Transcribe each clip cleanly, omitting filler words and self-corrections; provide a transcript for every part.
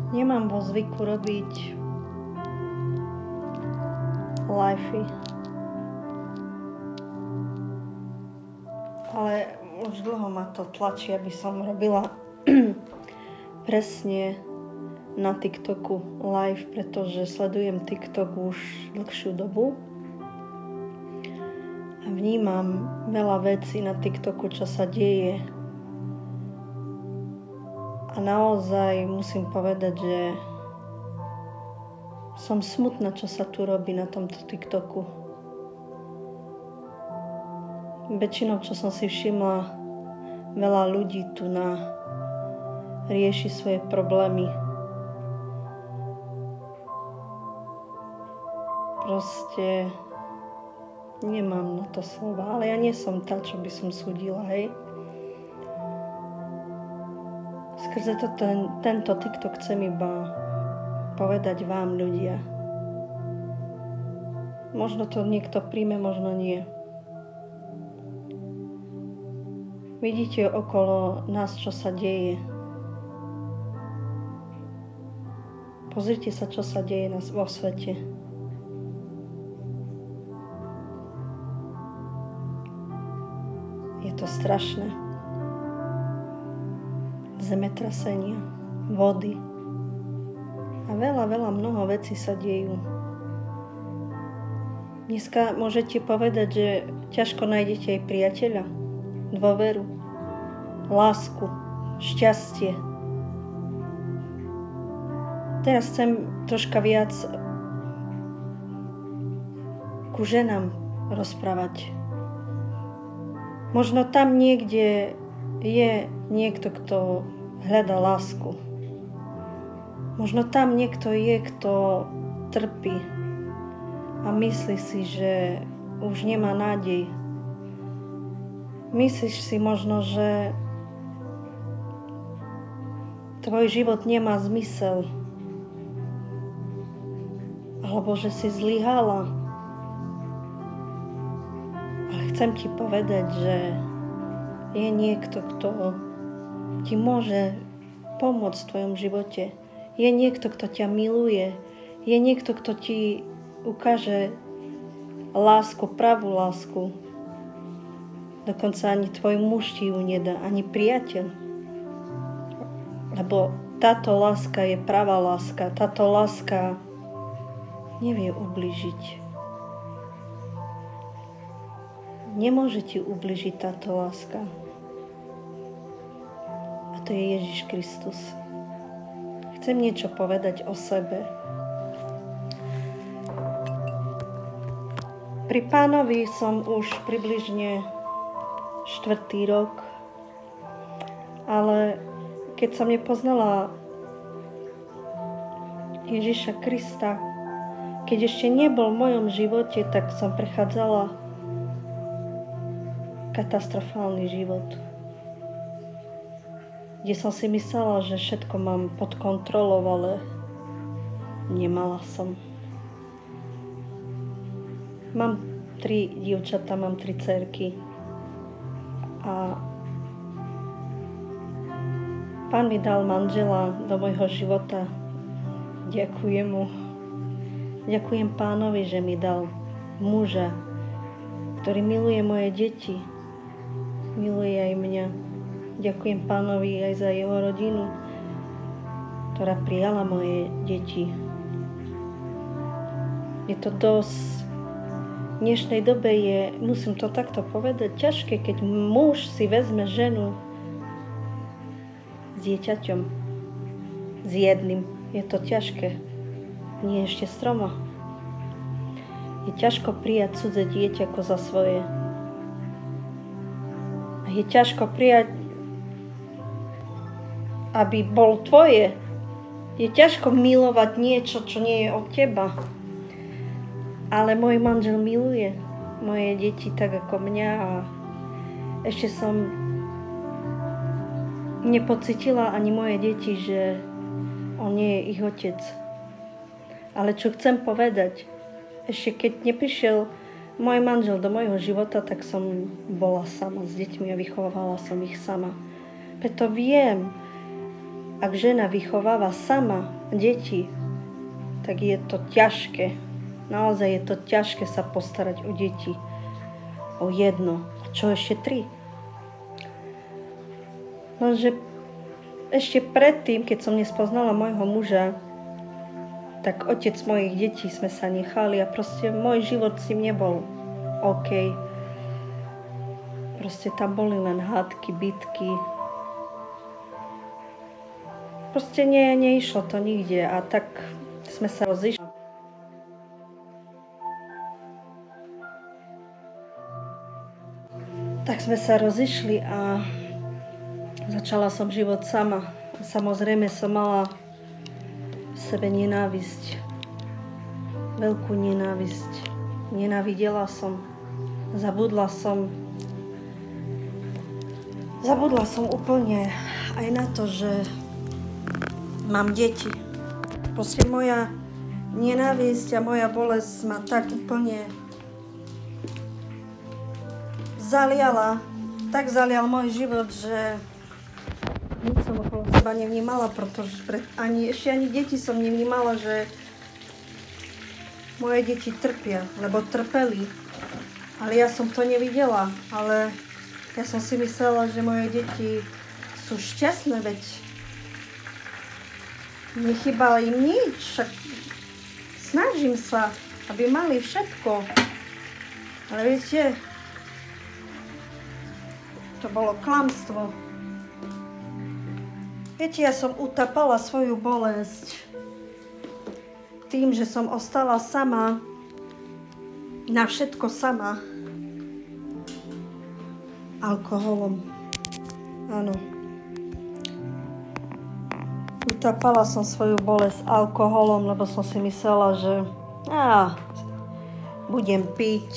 Nemám vo zvyku robiť livey, ale už dlho ma to tlačí, aby som robila presne na TikToku live, pretože sledujem TikTok už dlhšiu dobu a vnímam veľa vecí na TikToku, čo sa deje. A naozaj musím povedať, že som smutná, čo sa tu robí na tomto TikToku. Väčšinou, čo som si všimla, veľa ľudí tu rieši svoje problémy. Proste nemám na to slova, ale ja nie som tá, čo by som súdila, hej. Skrze tento TikTok chcem iba povedať vám, ľudia. Možno to niekto príjme, možno nie. Vidíte okolo nás, čo sa deje. Pozrite sa, čo sa deje vo svete. Je to strašné. Zemetrasenia, vody a mnoho vecí sa dejú. Dneska môžete povedať, že ťažko nájdete aj priateľa, dôveru, lásku, šťastie. Teraz chcem troška viac ku ženám rozprávať. Možno tam niekde je niekto, kto hľadá lásku. Možno tam niekto je, kto trpí a myslí si, že už nemá nádej. Myslíš si možno, že tvoj život nemá zmysel, alebo že si zlyhala. Ale chcem ti povedať, že je niekto, kto ti môže pomôcť v tvojom živote. Je niekto, kto ťa miluje. Je niekto, kto ti ukáže lásku, pravú lásku. Dokonca ani tvoj muž ti ju nedá, ani priateľ. Lebo táto láska je pravá láska. Táto láska nevie ubližiť. Nemôže ti ubližiť táto láska. A to je Ježiš Kristus. Chcem niečo povedať o sebe. Pri Pánovi som už približne 4. rok, ale keď som nepoznala Ježiša Krista, keď ešte nebol v mojom živote, tak som prechádzala katastrofálny život, kde som si myslela, že všetko mám pod kontrolou, ale nemala som. Mám 3 dievčatá, mám 3 dcérky a Pán mi dal manžela do môjho života. Ďakujem mu. Ďakujem Pánovi, že mi dal muža, ktorý miluje moje deti, miluje aj mňa. Ďakujem Pánovi aj za jeho rodinu, ktorá prijala moje deti. Je to dosť. V dnešnej dobe je, musím to takto povedať, ťažké, keď muž si vezme ženu s dieťaťom, s jedným. Je to ťažké. Nie ešte s 3. Je ťažko prijať cudze dieťa ako za svoje. A je ťažko prijať, aby bol tvoje. Je ťažko milovať niečo, čo nie je od teba. Ale môj manžel miluje moje deti tak ako mňa a ešte som nepocitila ani moje deti, že on nie je ich otec. Ale čo chcem povedať, ešte keď neprišiel môj manžel do môjho života, tak som bola sama s deťmi a vychovávala som ich sama. Preto viem, ak žena vychováva sama deti, tak je to ťažké. Naozaj je to ťažké sa postarať o deti. O jedno. A čo ešte 3? Lenže ešte predtým, keď som nespoznala môjho muža, tak otec mojich detí sme sa nechali a proste môj život s ním nebol OK. Proste tam boli len hádky, bitky. Proste neišlo to nikde a tak sme sa rozišli. Tak sme sa rozišli a začala som život sama. Samozrejme som mala v sebe nenávisť. Veľkú nenávisť. Nenávidela som. Zabudla som úplne aj na to, že mám deti. Proste moja nenávisť a moja bolesť ma tak úplne zalial môj život, že nič som okolo seba nevnímala, pretože ani deti som nevnímala, že moje deti trpia, lebo trpeli. Ale ja som to nevidela, ale ja som si myslela, že moje deti sú šťastné, veď nechýba im nič, však snažím sa, aby mali všetko. Ale viete, to bolo klamstvo. Viete, ja som utapala svoju bolesť tým, že som ostala sama, na všetko sama. Alkoholom. Áno. Utapala som svoju bolesť alkoholom, lebo som si myslela, že budem piť,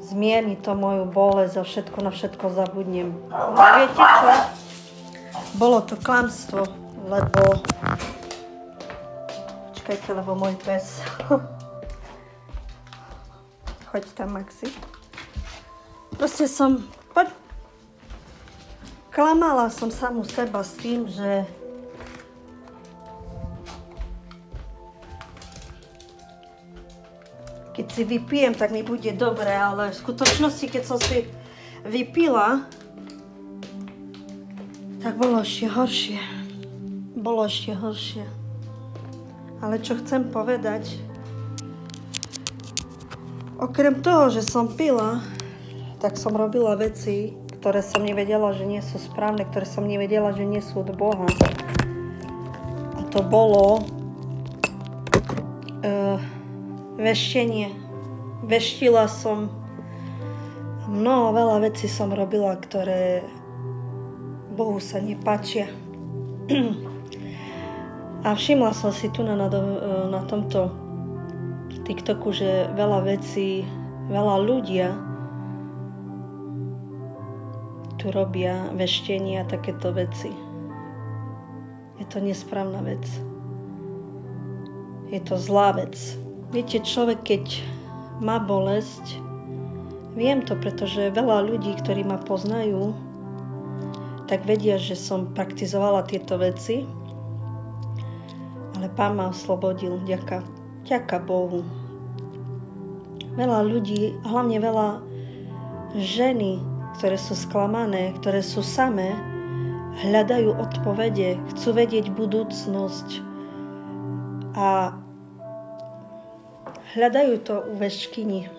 zmierni to moju bolesť a všetko na všetko zabudnem. A viete čo? Bolo to klamstvo, lebo... Počkajte, lebo môj pes... Choď tam, Maxi. Proste klamala som samu seba s tým, že keď si vypijem, tak mi bude dobre, ale v skutočnosti, keď som si vypila, tak bolo ešte horšie. Ale čo chcem povedať, okrem toho, že som pila, tak som robila veci, ktoré som nevedela, že nie sú správne, ktoré som nevedela, že nie sú od Boha. A to bolo veštenie. Veštila som, veľa vecí som robila, ktoré Bohu sa nepáčia. A všimla som si tu na tomto TikToku, že veľa ľudia tu robia veštenie a takéto veci. Je to nesprávna vec. Je to zlá vec. Viete, človek, keď má bolesť, viem to, pretože veľa ľudí, ktorí ma poznajú, tak vedia, že som praktizovala tieto veci, ale Pán ma oslobodil, ďaká Bohu. Veľa ľudí, hlavne veľa ženy, ktoré sú sklamané, ktoré sú samé, hľadajú odpovede, chcú vedieť budúcnosť a hľadajú to u veškyni,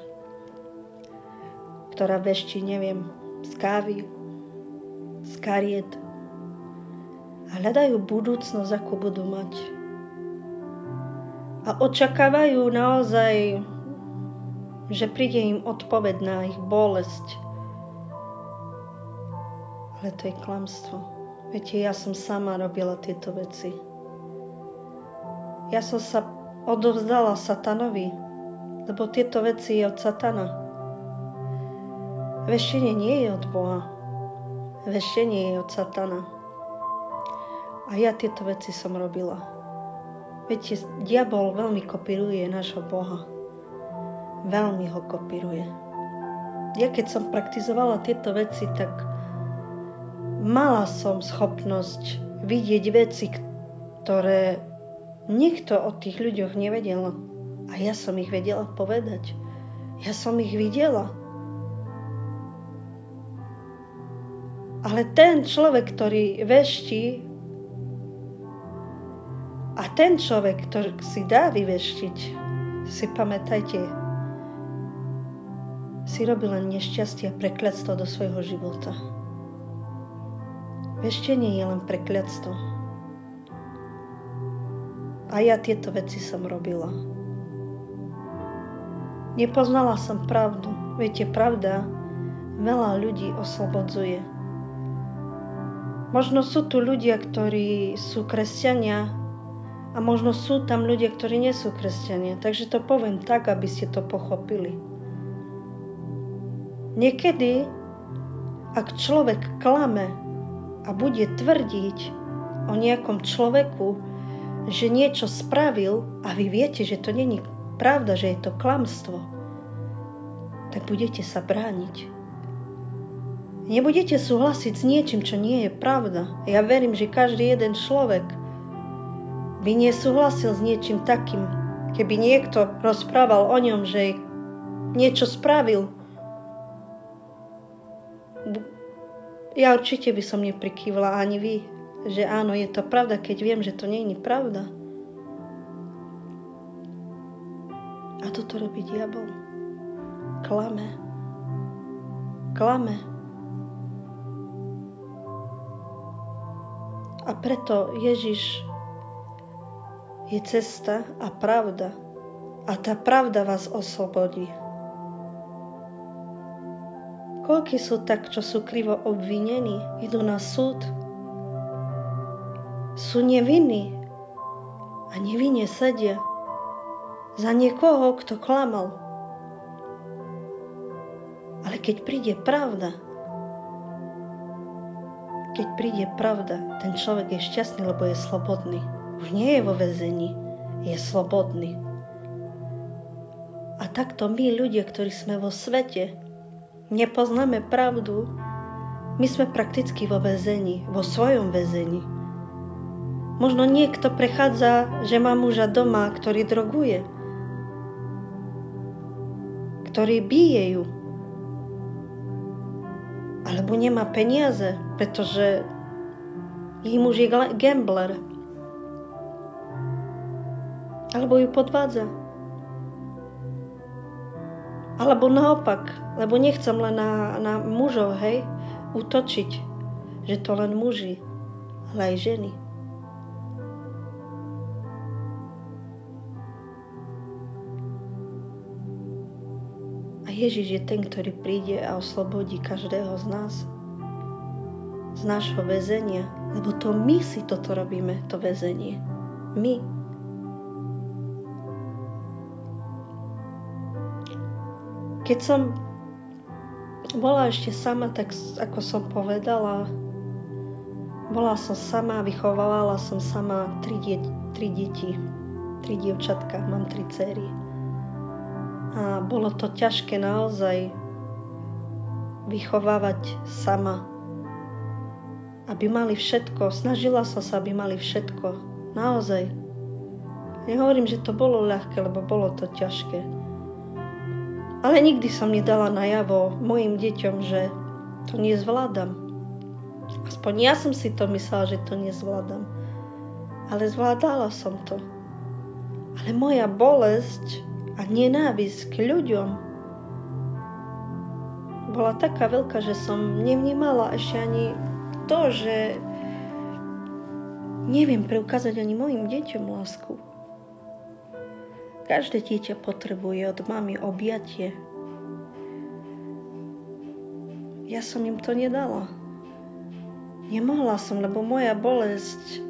ktorá vešti, neviem, z kávy, z kariet. A hľadajú budúcnosť, akú budú mať. A očakávajú naozaj, že príde im odpoveď na ich bolesť. Ale to je klamstvo. Viete, ja som sama robila tieto veci. Ja som sa odovzdala satanovi, lebo tieto veci je od satana. Veštenie nie je od Boha. Veštenie je od satana. A ja tieto veci som robila. Viete, diabol veľmi kopíruje nášho Boha. Veľmi ho kopíruje. Ja keď som praktizovala tieto veci, tak mala som schopnosť vidieť veci, ktoré nikto o tých ľuďoch nevedel. A ja som ich vedela povedať. Ja som ich videla. Ale ten človek, ktorý veští, a ten človek, ktorý si dá vyveštiť, si pamätajte, si robil len nešťastie a prekľatstvo do svojho života. Veštenie je len prekľatstvo. A ja tieto veci som robila. Nepoznala som pravdu. Viete, pravda veľa ľudí oslobodzuje. Možno sú tu ľudia, ktorí sú kresťania a možno sú tam ľudia, ktorí nie sú kresťania. Takže to poviem tak, aby ste to pochopili. Niekedy, ak človek klame a bude tvrdiť o nejakom človeku, že niečo spravil a vy viete, že to nie je pravda, že je to klamstvo, tak budete sa brániť. Nebudete súhlasiť s niečím, čo nie je pravda. Ja verím, že každý jeden človek by nesúhlasil s niečím takým, keby niekto rozprával o ňom, že niečo spravil. Ja určite by som neprikývla, ani vy, že áno, je to pravda, keď viem, že to nie je pravda. A toto robí diabol. Klame. A preto Ježiš je cesta a pravda. A tá pravda vás oslobodí. Koľkí sú tak, čo sú krivo obvinení, idú na súd, sú nevinní a nevinne sedia za niekoho, kto klamal. Ale keď príde pravda, ten človek je šťastný, lebo je slobodný. Už nie je vo väzení, je slobodný. A takto my, ľudia, ktorí sme vo svete, nepoznáme pravdu, my sme prakticky vo väzení, vo svojom väzení. Možno niekto prechádza, že má muža doma, ktorý droguje, ktorý bije ju, alebo nemá peniaze, pretože jej muž je gambler. Alebo ju podvádza. Alebo naopak, lebo nechcem len na mužov, útočiť, že to len muži, ale aj ženy. A Ježiš je ten, ktorý príde a oslobodí každého z nás. Z nášho väzenia. Lebo to my si toto robíme, to väzenie. My. Keď som bola ešte sama, tak ako som povedala, bola som sama, vychovávala som sama 3 deti, 3 dievčatka, mám 3 dcery. A bolo to ťažké naozaj vychovávať sama, aby mali všetko. Snažila som sa, aby mali všetko. Naozaj. Nehovorím, že to bolo ľahké, lebo bolo to ťažké. Ale nikdy som nedala najavo mojim deťom, že to nezvládam. Aspoň ja som si to myslela, že to nezvládam. Ale zvládala som to. Ale moja bolesť a nenávisť k ľuďom bola taká veľká, že som nevnímala ešte ani to, že neviem preukázať ani mojim deťom lásku. Každé dieťa potrebuje od mamy objatie. Ja som im to nedala. Nemohla som, lebo moja bolesť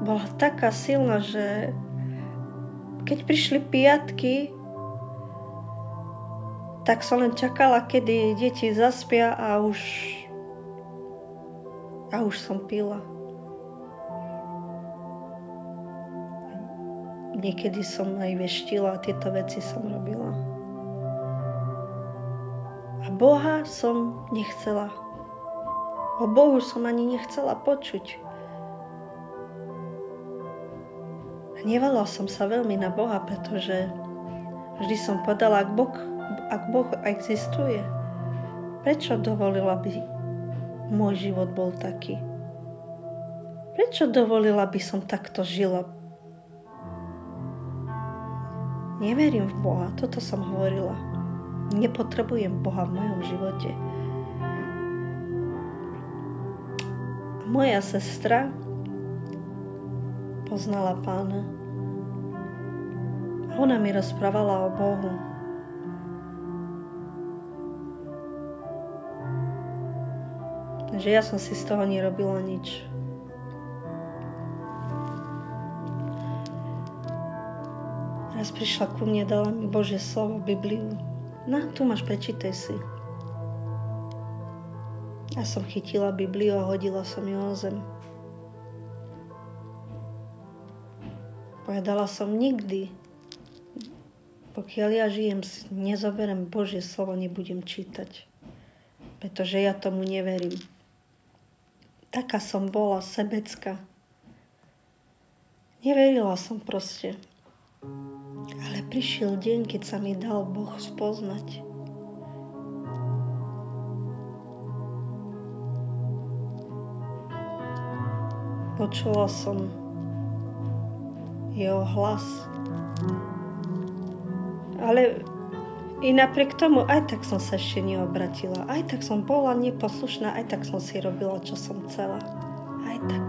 bola taká silná, že keď prišli piatky, tak som len čakala, kedy deti zaspia a už som pila. Niekedy som aj veštila, tieto veci som robila. A Boha som nechcela O Bohu som ani nechcela počuť. Hnevala som sa veľmi na Boha, pretože vždy som povedala, ak Boh existuje, prečo dovolila, aby môj život bol taký? Prečo dovolila, aby som takto žila? Neverím v Boha, toto som hovorila. Nepotrebujem Boha v mojom živote. Moja sestra poznala Pána. A ona mi rozprávala o Bohu. Takže ja som si z toho nerobila nič. Raz prišla ku mne, dala mi Božie slovo, Bibliu. No, tu máš, prečítaj si. Ja som chytila Bibliu a hodila som ju o zem. Povedala som, nikdy, pokiaľ ja žijem, nezoberiem Božie slovo, nebudem čítať. Pretože ja tomu neverím. Taká som bola, sebecká. Neverila som proste. Ale prišiel deň, keď sa mi dal Boh spoznať. Počula som jeho hlas. Ale i napriek tomu aj tak som sa ešte neobratila. Aj tak som bola neposlušná, aj tak som si robila, čo som chcela. Aj tak.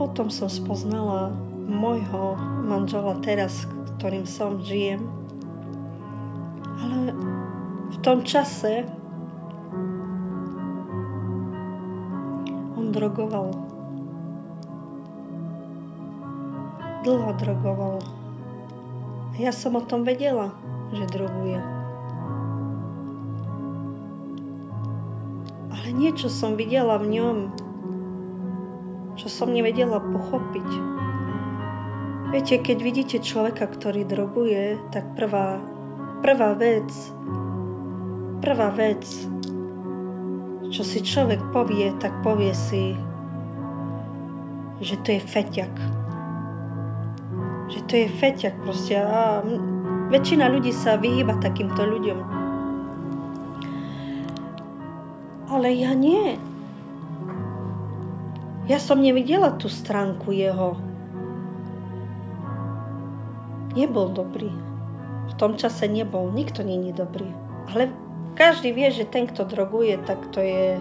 Potom som spoznala môjho manžela teraz, ktorým žijem. Ale v tom čase on drogoval. Dlho drogoval. Ja som o tom vedela, že droguje. Ale niečo som videla v ňom, čo som nevedela pochopiť. Viete, keď vidíte človeka, ktorý droguje, tak prvá vec, čo si človek povie, tak povie si, že to je feťak. Že to je feťak proste a väčšina ľudí sa vyhýba takýmto ľuďom. Ale ja nie. Ja som nevidela tú stránku jeho. Nebol dobrý. V tom čase nebol. Nikto nie je dobrý. Ale každý vie, že ten, kto droguje, tak to je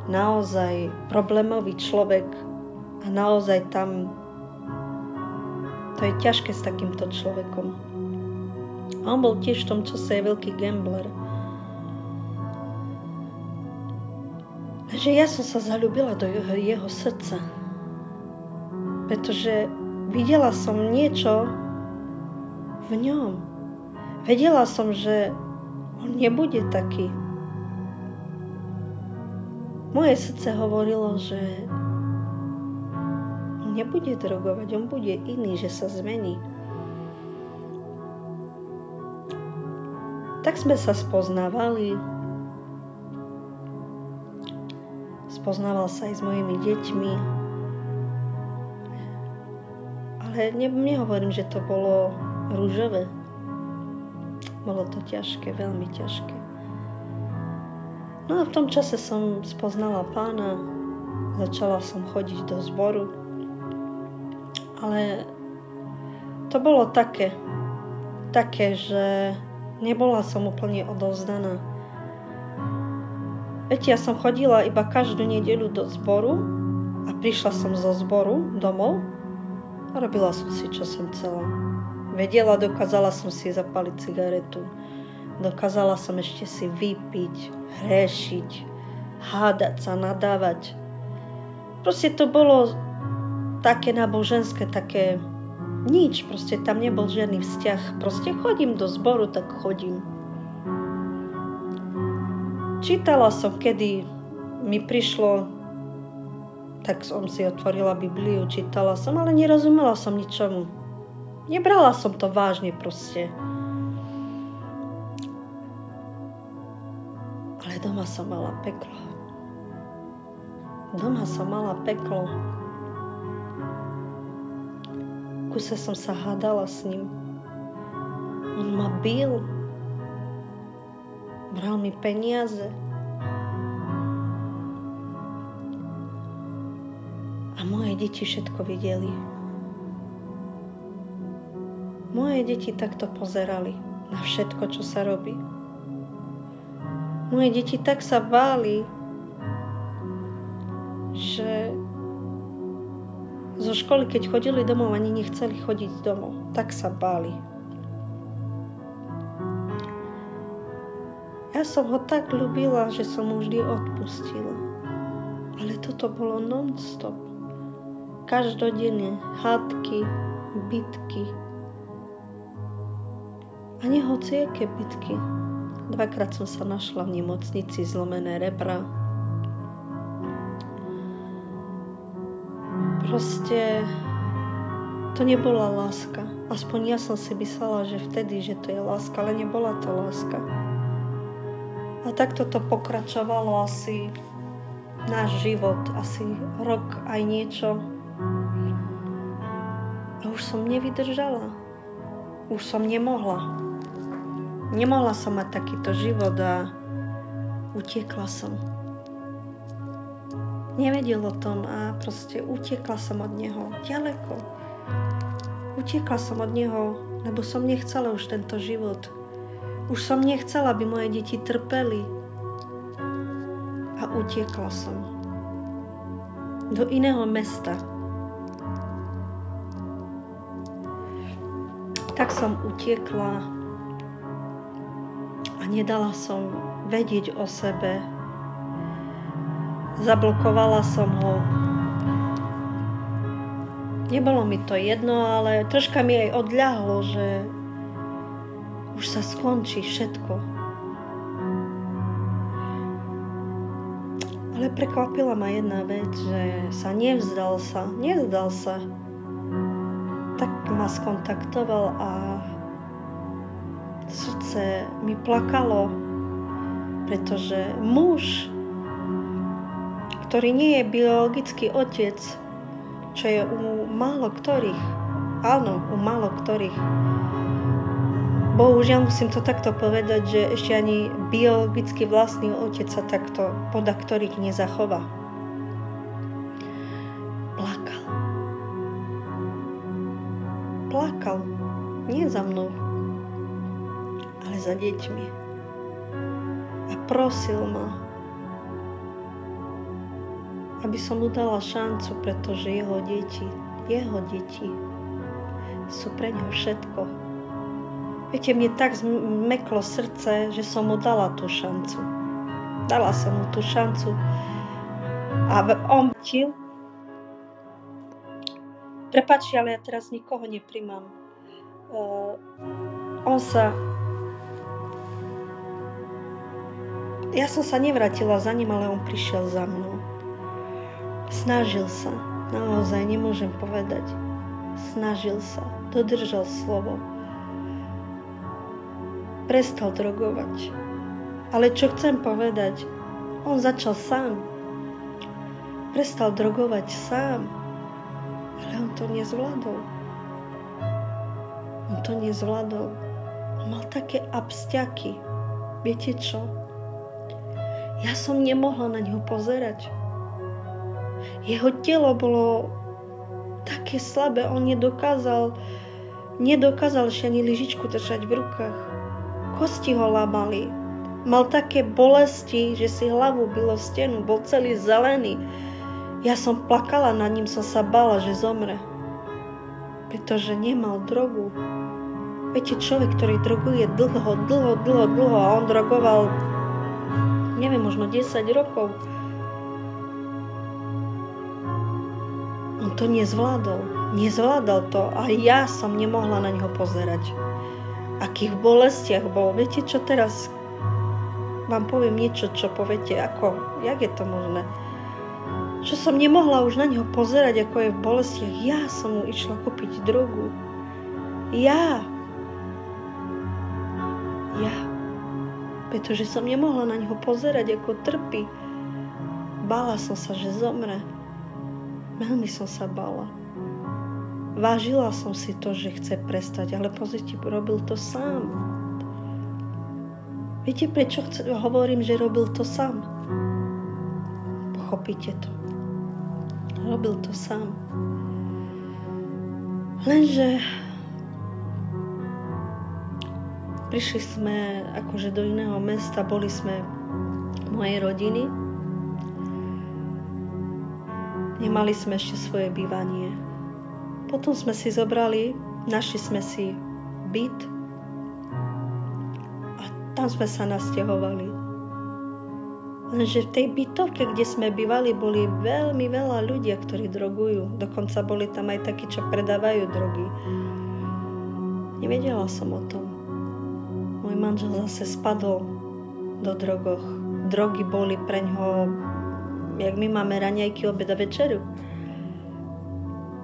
naozaj problémový človek a naozaj tam to je ťažké s takýmto človekom. A on bol tiež v tom čase veľký gambler. Takže ja som sa zaľúbila do jeho srdca. Pretože videla som niečo v ňom. Vedela som, že on nebude taký. Moje srdce hovorilo, že nebude drogovať, on bude iný, že sa zmení. Tak sme sa spoznávali. Spoznával sa aj s mojimi deťmi. Ale nehovorím, že to bolo ružové. Bolo to ťažké, veľmi ťažké. No a v tom čase som spoznala Pána. Začala som chodiť do zboru. Ale to bolo také, že nebola som úplne odovzdaná. Viete, ja som chodila iba každú nedeľu do zboru a prišla som zo zboru domov a robila som si, čo som chcela. Vedela, dokázala som si zapaliť cigaretu, dokázala som ešte si vypiť, hrešiť, hádať sa, nadávať. Proste to bolo také náboženské, také nič, proste tam nebol žiadny vzťah. Proste chodím do zboru, tak chodím. Čítala som, kedy mi prišlo, tak som si otvorila Bibliu, čítala som, ale nerozumela som ničomu. Nebrala som to vážne proste. Ale doma som mala peklo. Doma som mala peklo. Kuse som sa hádala s ním. On ma bil. Bral mi peniaze. A moje deti všetko videli. Moje deti takto pozerali na všetko, čo sa robí. Moje deti tak sa báli, že zo školy, keď chodili domov, ani nechceli chodiť domov. Tak sa báli. Ja som ho tak ľúbila, že som mu vždy odpustila. Ale toto bolo non-stop. Každodenne hádky, bitky. A nie hociaké bitky. 2-krát som sa našla v nemocnici, zlomené rebra. Proste to nebola láska. Aspoň ja som si myslela, že vtedy, že to je láska, ale nebola to láska. A takto to pokračovalo asi náš život, asi rok aj niečo. A už som nevydržala. Už som nemohla. Nemohla som mať takýto život a utiekla som. Nevedel o tom a proste utiekla som od neho ďaleko. Utiekla som od neho, lebo som nechcela už tento život. Už som nechcela, aby moje deti trpeli. A utiekla som do iného mesta. Tak som utiekla a nedala som vedieť o sebe. Zablokovala som ho. Nebolo mi to jedno, ale troška mi aj odľahlo, že už sa skončí všetko. Ale prekvapila ma jedna vec, že sa nevzdal sa. Tak ma skontaktoval a srdce mi plakalo, pretože muž, ktorý nie je biologický otec, čo je u málo ktorých, bohužiaľ musím to takto povedať, že ešte ani biologický vlastný otec sa takto podľa ktorých nezachová. Plakal, nie za mnou, ale za deťmi. A prosil ma, aby som mu dala šancu, pretože jeho deti sú pre ňo všetko. Viete, mne tak zmeklo srdce, že som mu dala tú šancu. Dala som mu tú šancu. A ontil. Prepáčte, ale ja teraz nikoho neprimám. Ja som sa nevrátila za ním, ale on prišiel za mnou. Snažil sa, naozaj nemôžem povedať. Snažil sa, dodržal slovo. Prestal drogovať. Ale čo chcem povedať, on začal sám. Prestal drogovať sám. Ale on to nezvládol. On mal také absťaky. Viete čo? Ja som nemohla na ňo pozerať. Jeho telo bolo také slabé, on nedokázal ešte ani lyžičku držať v rukách. Kosti ho lámali. Mal také bolesti, že si hlavu bylo v stenu, bol celý zelený. Ja som plakala nad ním, som sa bála, že zomre. Pretože nemal drogu. Viete, človek, ktorý droguje dlho a on drogoval, neviem, možno 10 rokov. On to nezvládal to a ja som nemohla na neho pozerať. Akých bolestiach bol. Viete, čo teraz vám poviem niečo, čo poviete, jak je to možné? Čo som nemohla už na neho pozerať, ako je v bolestiach. Ja som mu išla kúpiť drogu. Ja. pretože som nemohla na ňoho pozerať, ako trpí. Bála som sa, že zomre. Veľmi som sa bála. Vážila som si to, že chce prestať, ale pozrite, robil to sám. Viete, prečo hovorím, že robil to sám? Pochopíte to. Robil to sám. Lenže prišli sme akože do iného mesta, boli sme mojej rodiny. Nemali sme ešte svoje bývanie. Potom sme si zobrali, našli sme si byt a tam sme sa nasťahovali. Lenže v tej bytovke, kde sme bývali, boli veľmi veľa ľudia, ktorí drogujú. Dokonca boli tam aj takí, čo predávajú drogy. Nevedela som o tom. Môj manžel zase spadol do drogoch. Drogy boli preňho, jak my máme raňajky, obed a večeru.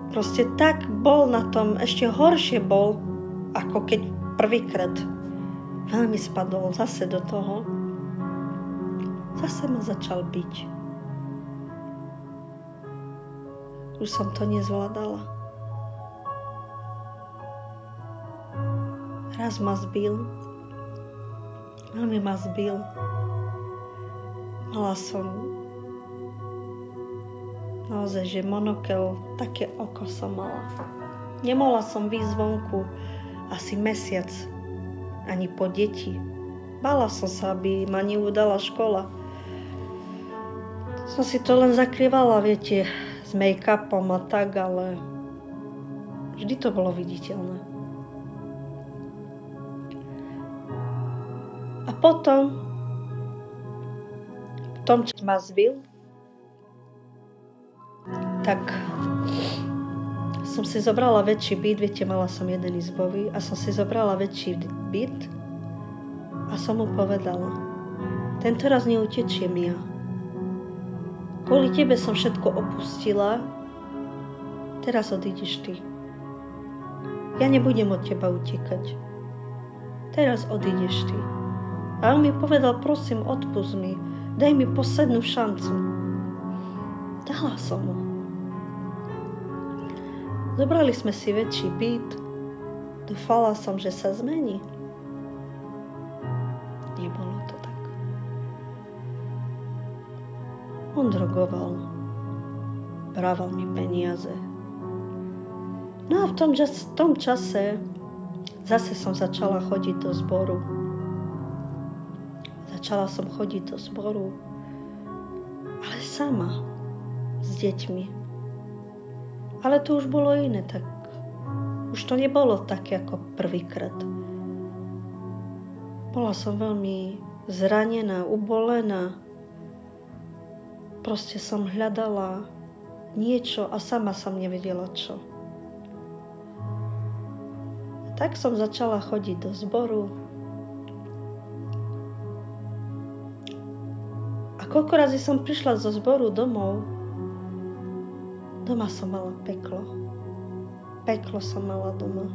Proste tak bol na tom, ešte horšie bol, ako keď prvýkrát veľmi spadol zase do toho. Zase ma začal biť. Už som to nezvládala. Raz ma zbil. Veľmi ma zbil. Mala som naozaj, že monokel, také oko som mala. Nemohla som výjsť zvonku asi mesiac, ani po deti. Bála som sa, aby ma neudala škola. Som si to len zakrývala, viete, s make-upom a tak, ale vždy to bolo viditeľné. A potom, v tom, čo ma zbil, tak som si zobrala väčší byt, viete, mala som jeden izbový a som si zobrala väčší byt a som mu povedala, tento raz neutečiem ja. Kvôli tebe som všetko opustila, teraz odídeš ty. Ja nebudem od teba utekať. Teraz odídeš ty. A on mi povedal, prosím, odpusť mi, daj mi poslednú šancu. Dala som mu. Zobrali sme si väčší byt. Dúfala som, že sa zmení. Nebolo to tak. On drogoval. Brával mi peniaze. No a v tom čase zase som začala chodiť do zboru. Začala som chodiť do zboru, ale sama, s deťmi. Ale to už bolo iné, tak už to nebolo také ako prvýkrát. Bola som veľmi zranená, ubolená. Proste som hľadala niečo a sama som nevedela čo. Tak som začala chodiť do zboru. A koľko razy som prišla zo zboru domov, doma som mala peklo. Peklo som mala doma.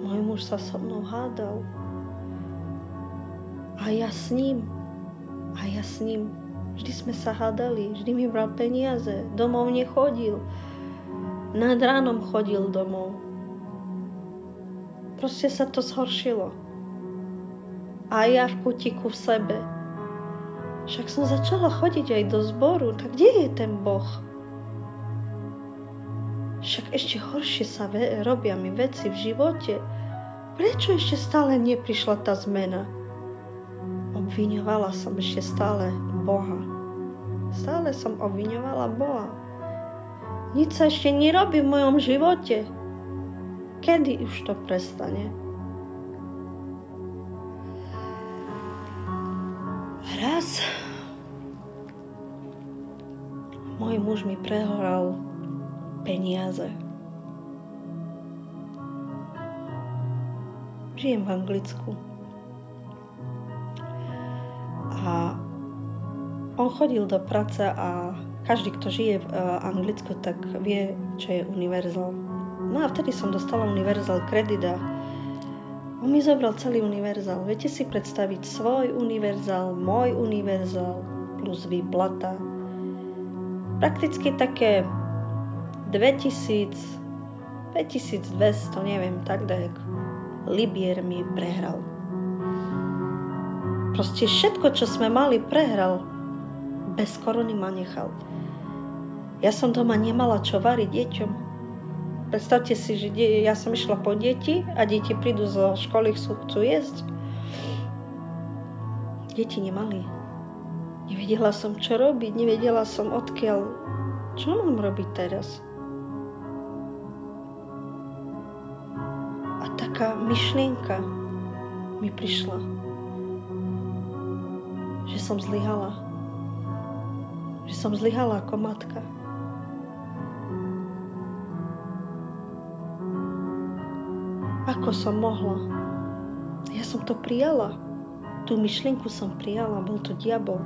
Môj muž sa so mnou hádal. A ja s ním. Vždy sme sa hádali. Vždy mi bral peniaze. Domov nechodil. Nad ránom chodil domov. Proste sa to zhoršilo. A ja v kutiku v sebe. Však som začala chodiť aj do zboru, tak kde je ten Boh? Však ešte horšie sa robia mi veci v živote. Prečo ešte stále neprišla tá zmena? Obviňovala som ešte stále Boha. Stále som obviňovala Boha. Nič sa ešte nerobí v mojom živote. Kedy už to prestane? Raz môj muž mi prehral peniaze. Žijem v Anglicku. A on chodil do práce a každý, kto žije v Anglicku, tak vie, čo je univerzál. No a vtedy som dostala univerzál kredit a On mi zobral celý univerzál. Viete si predstaviť svoj univerzál, môj univerzál plus výplata. Prakticky také 5200, neviem, tak dajak libier mi prehral. Proste všetko, čo sme mali, prehral. Bez korony ma nechal. Ja som doma nemala čo variť deťom. Predstavte si, že ja som išla po deti a deti prídu zo školy, chcú jesť. Deti nemali. Nevedela som, čo robiť, nevedela som odkiaľ. Čo mám robiť teraz? A taká myšlienka mi prišla, že som zlyhala. Že som zlyhala ako matka. Ako som mohla? Ja som to prijala. Tú myšlienku som prijala, bol to diabol.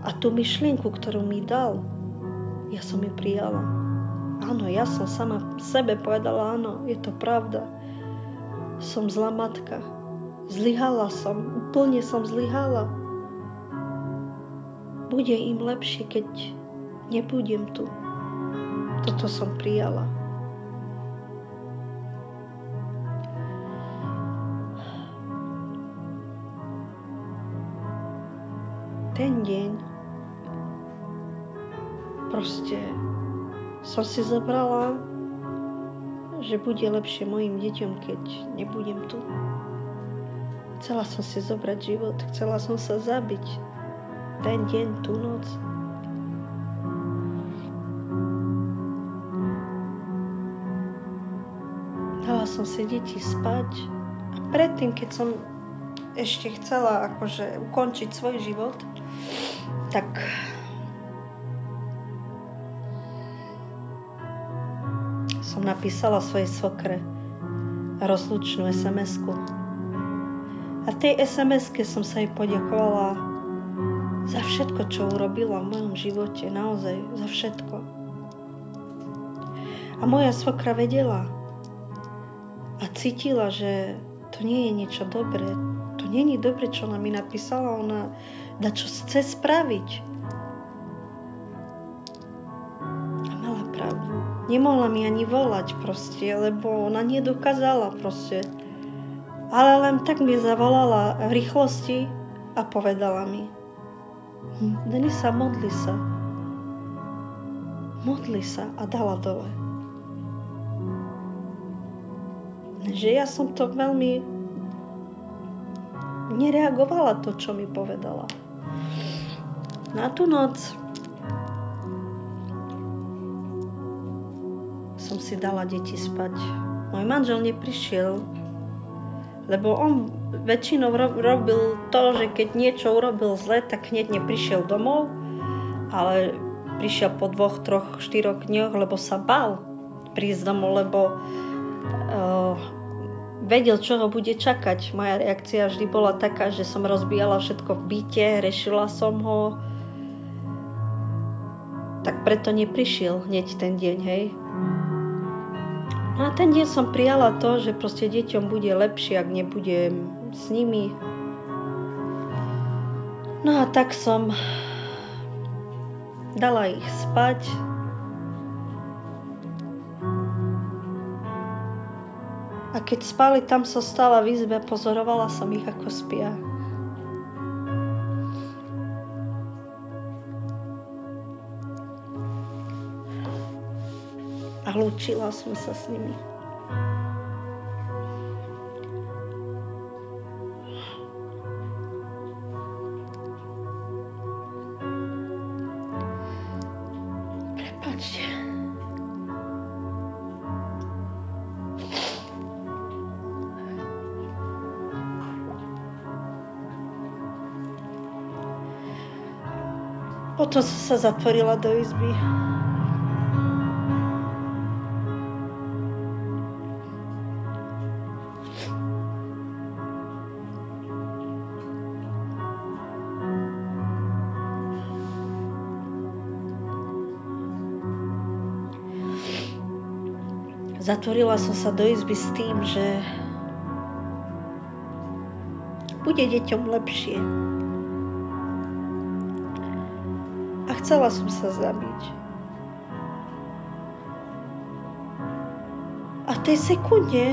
A tú myšlienku, ktorú mi dal, ja som ju prijala. Áno, ja som sama sebe povedala, áno, je to pravda. Som zlá matka. Zlyhala som, úplne som zlyhala. Bude im lepšie, keď nebudem tu. Toto som prijala. Ten deň proste som si zobrala, že bude lepšie mojim deťom, keď nebudem tu. Chcela som si zobrať život, chcela som sa zabiť. Ten deň, tú noc. Dala som si deti spať a predtým, keď som ešte chcela akože ukončiť svoj život, tak som napísala svojej svokre rozlučnú SMS-ku. A v tej SMS-ke som sa jej poďakovala za všetko, čo urobila v mojom živote, naozaj za všetko. A moja svokra vedela a cítila, že to nie je niečo dobré. To nie je dobre, čo ona mi napísala, ona čo chce spraviť. A mala pravdu. Nemohla mi ani volať proste, lebo ona nedokázala proste. Ale len tak mi zavolala v rýchlosti a povedala mi: Denisa, modli sa. Modli sa, a dala dole. Že ja som to veľmi nereagovala, to, čo mi povedala. Na tú noc som si dala deti spať. Môj manžel neprišiel, lebo on väčšinou robil to, že keď niečo urobil zle, tak hneď neprišiel domov, ale prišiel po 2, 3, 4 dňoch, lebo sa bál prísť domov, lebo vedel, čo ho bude čakať. Moja reakcia vždy bola taká, že som rozbíjala všetko v byte, rešila som ho. Tak preto neprišiel hneď ten deň, hej. No a ten deň som prijala to, že proste deťom bude lepšie, ak nebudem s nimi. No a tak som dala ich spať. A keď spali, tam som stála v izbe, pozorovala som ich, ako spia. A lúčila som sa s nimi. Prepáčte. Potom som sa zatvorila do izby. Zatvorila som sa do izby s tým, že bude deťom lepšie. A chcela som sa zabiť. A v tej sekunde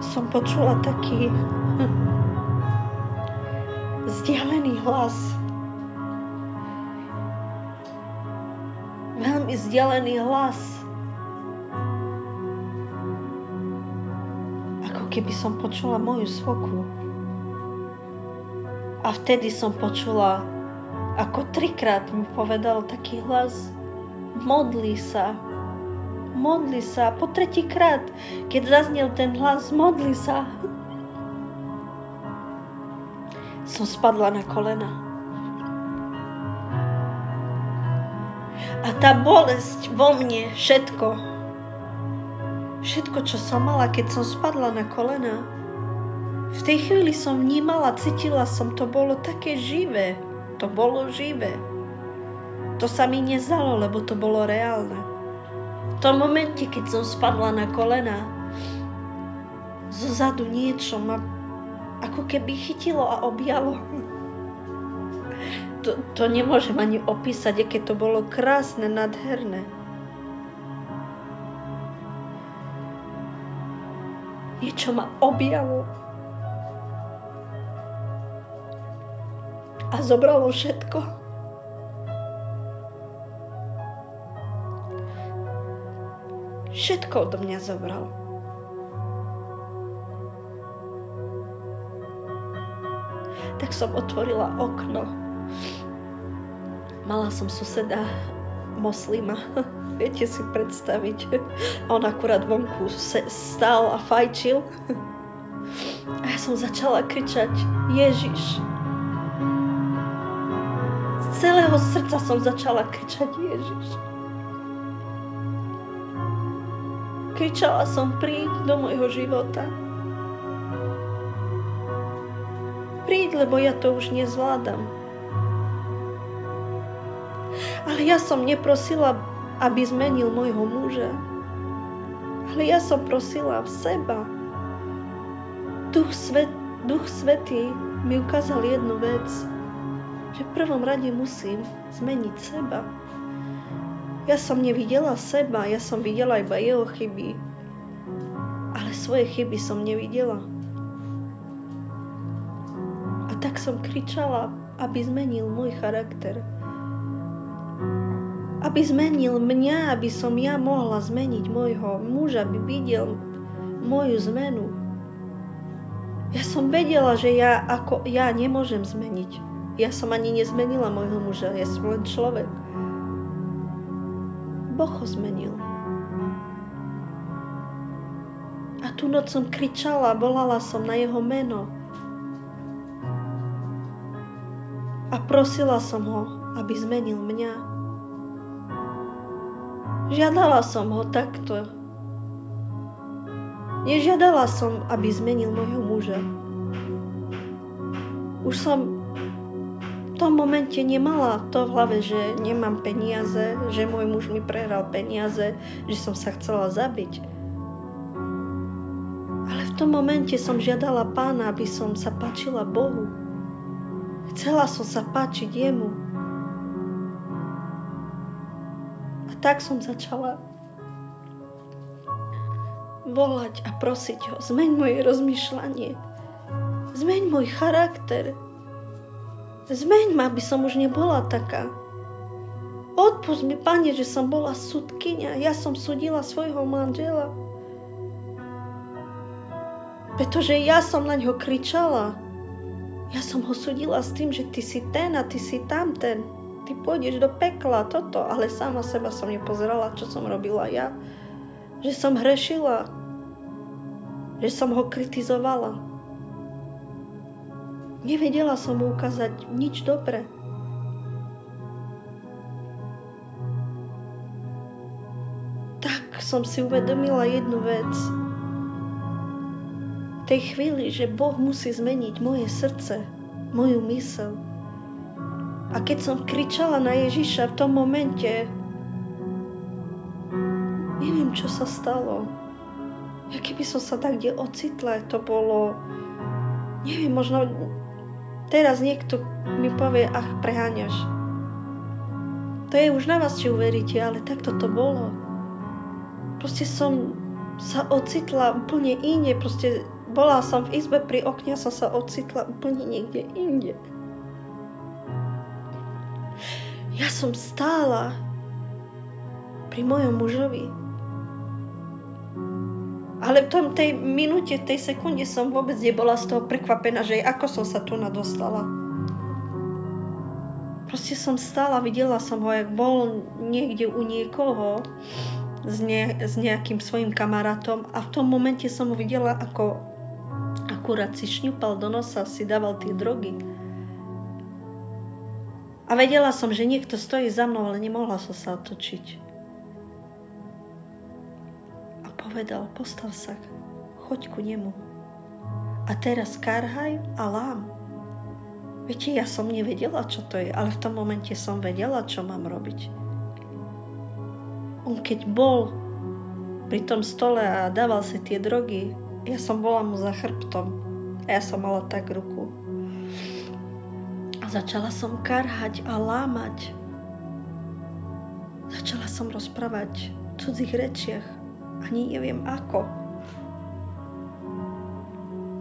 som počula taký vzdialený hlas. Veľmi vzdialený hlas. Ako keby som počula moju svokru. A vtedy som počula, ako 3-krát mi povedal taký hlas: modli sa. Modli sa. Po 3-krát, keď zaznel ten hlas, modli sa, som spadla na kolena. A tá bolesť vo mne, všetko, čo som mala, keď som spadla na kolena, v tej chvíli som vnímala, cítila som, to bolo také živé. To bolo živé. To sa mi nezdalo, lebo to bolo reálne. V tom momente, keď som spadla na kolena, zozadu niečo ma ako keby chytilo a objalo. To nemôžem ani opísať, aké to bolo krásne, nádherné. Niečo ma objalo. A zobralo všetko. Všetko odo mňa zobral. Tak som otvorila okno. Mala som suseda moslima. Viete si predstaviť. On akurát vonku stál a fajčil. A ja som začala kričať: Ježiš. Z celého srdca som začala kričať: Ježiš. Kričala som: príď do môjho života. Príď, lebo ja to už nezvládam. Ale ja som neprosila, aby zmenil môjho muža. Ale ja som prosila v seba. Duch Svätý mi ukázal jednu vec, že v prvom rade musím zmeniť seba. Ja som nevidela seba, ja som videla iba jeho chyby. Ale svoje chyby som nevidela. A tak som kričala, aby zmenil môj charakter. Aby zmenil mňa, aby som ja mohla zmeniť môjho muža, aby videl moju zmenu. Ja som vedela, že ja nemôžem zmeniť. Ja som ani nezmenila môjho muža, ja som len človek. Boh ho zmenil. A tú noc som kričala, volala som na jeho meno. A prosila som ho, aby zmenil mňa. Žiadala som ho takto. Nežiadala som, aby zmenil môjho muža. Už som v tom momente nemala to v hlave, že nemám peniaze, že môj muž mi prehral peniaze, že som sa chcela zabiť. Ale v tom momente som žiadala Pána, aby som sa páčila Bohu. Chcela som sa páčiť jemu. A tak som začala volať a prosiť ho: zmeň moje rozmýšľanie, zmeň môj charakter, zmeň ma, aby som už nebola taká. Odpusť mi, Pane, že som bola sudkyňa, ja som súdila svojho manžela. Pretože ja som na ňo kričala. Ja som ho súdila s tým, že ty si ten a ty si tamten. Ty pôjdeš do pekla, toto. Ale sama seba som nepozerala, čo som robila ja. Že som hrešila. Že som ho kritizovala. Nevedela som mu ukázať nič dobré. Tak som si uvedomila jednu vec. V tej chvíli, že Boh musí zmeniť moje srdce, moju myseľ. A keď som kričala na Ježiša v tom momente, neviem, čo sa stalo. Ja keby som sa tak kde ocitla, to bolo, neviem, možno Teraz niekto mi povie, ach, preháňaš. To je už na vás, či uveríte, ale takto to bolo. Proste som sa ocitla úplne inde. Proste bola som v izbe pri okne, som sa ocitla úplne niekde inde. Ja som stála pri mojom mužovi. Ale v tej minúte, tej sekunde som vôbec nebola z toho prekvapená, že ako som sa tu nadostala. Proste som stála, videla som ho, jak bol niekde u niekoho s nejakým svojim kamarátom a v tom momente som ho videla, ako akurát si šňupal do nosa, si dával tie drogy. A vedela som, že niekto stojí za mnou, ale nemohla som sa otočiť. A povedal, postav sa, choď ku nemu. A teraz karhaj a lám. Viete, ja som nevedela, čo to je, ale v tom momente som vedela, čo mám robiť. On keď bol pri tom stole a dával si tie drogy, ja som bola mu za chrbtom. A ja som mala tak ruku. A začala som karhať a lámať. Začala som rozprávať v cudzích rečiach. Ani neviem ako.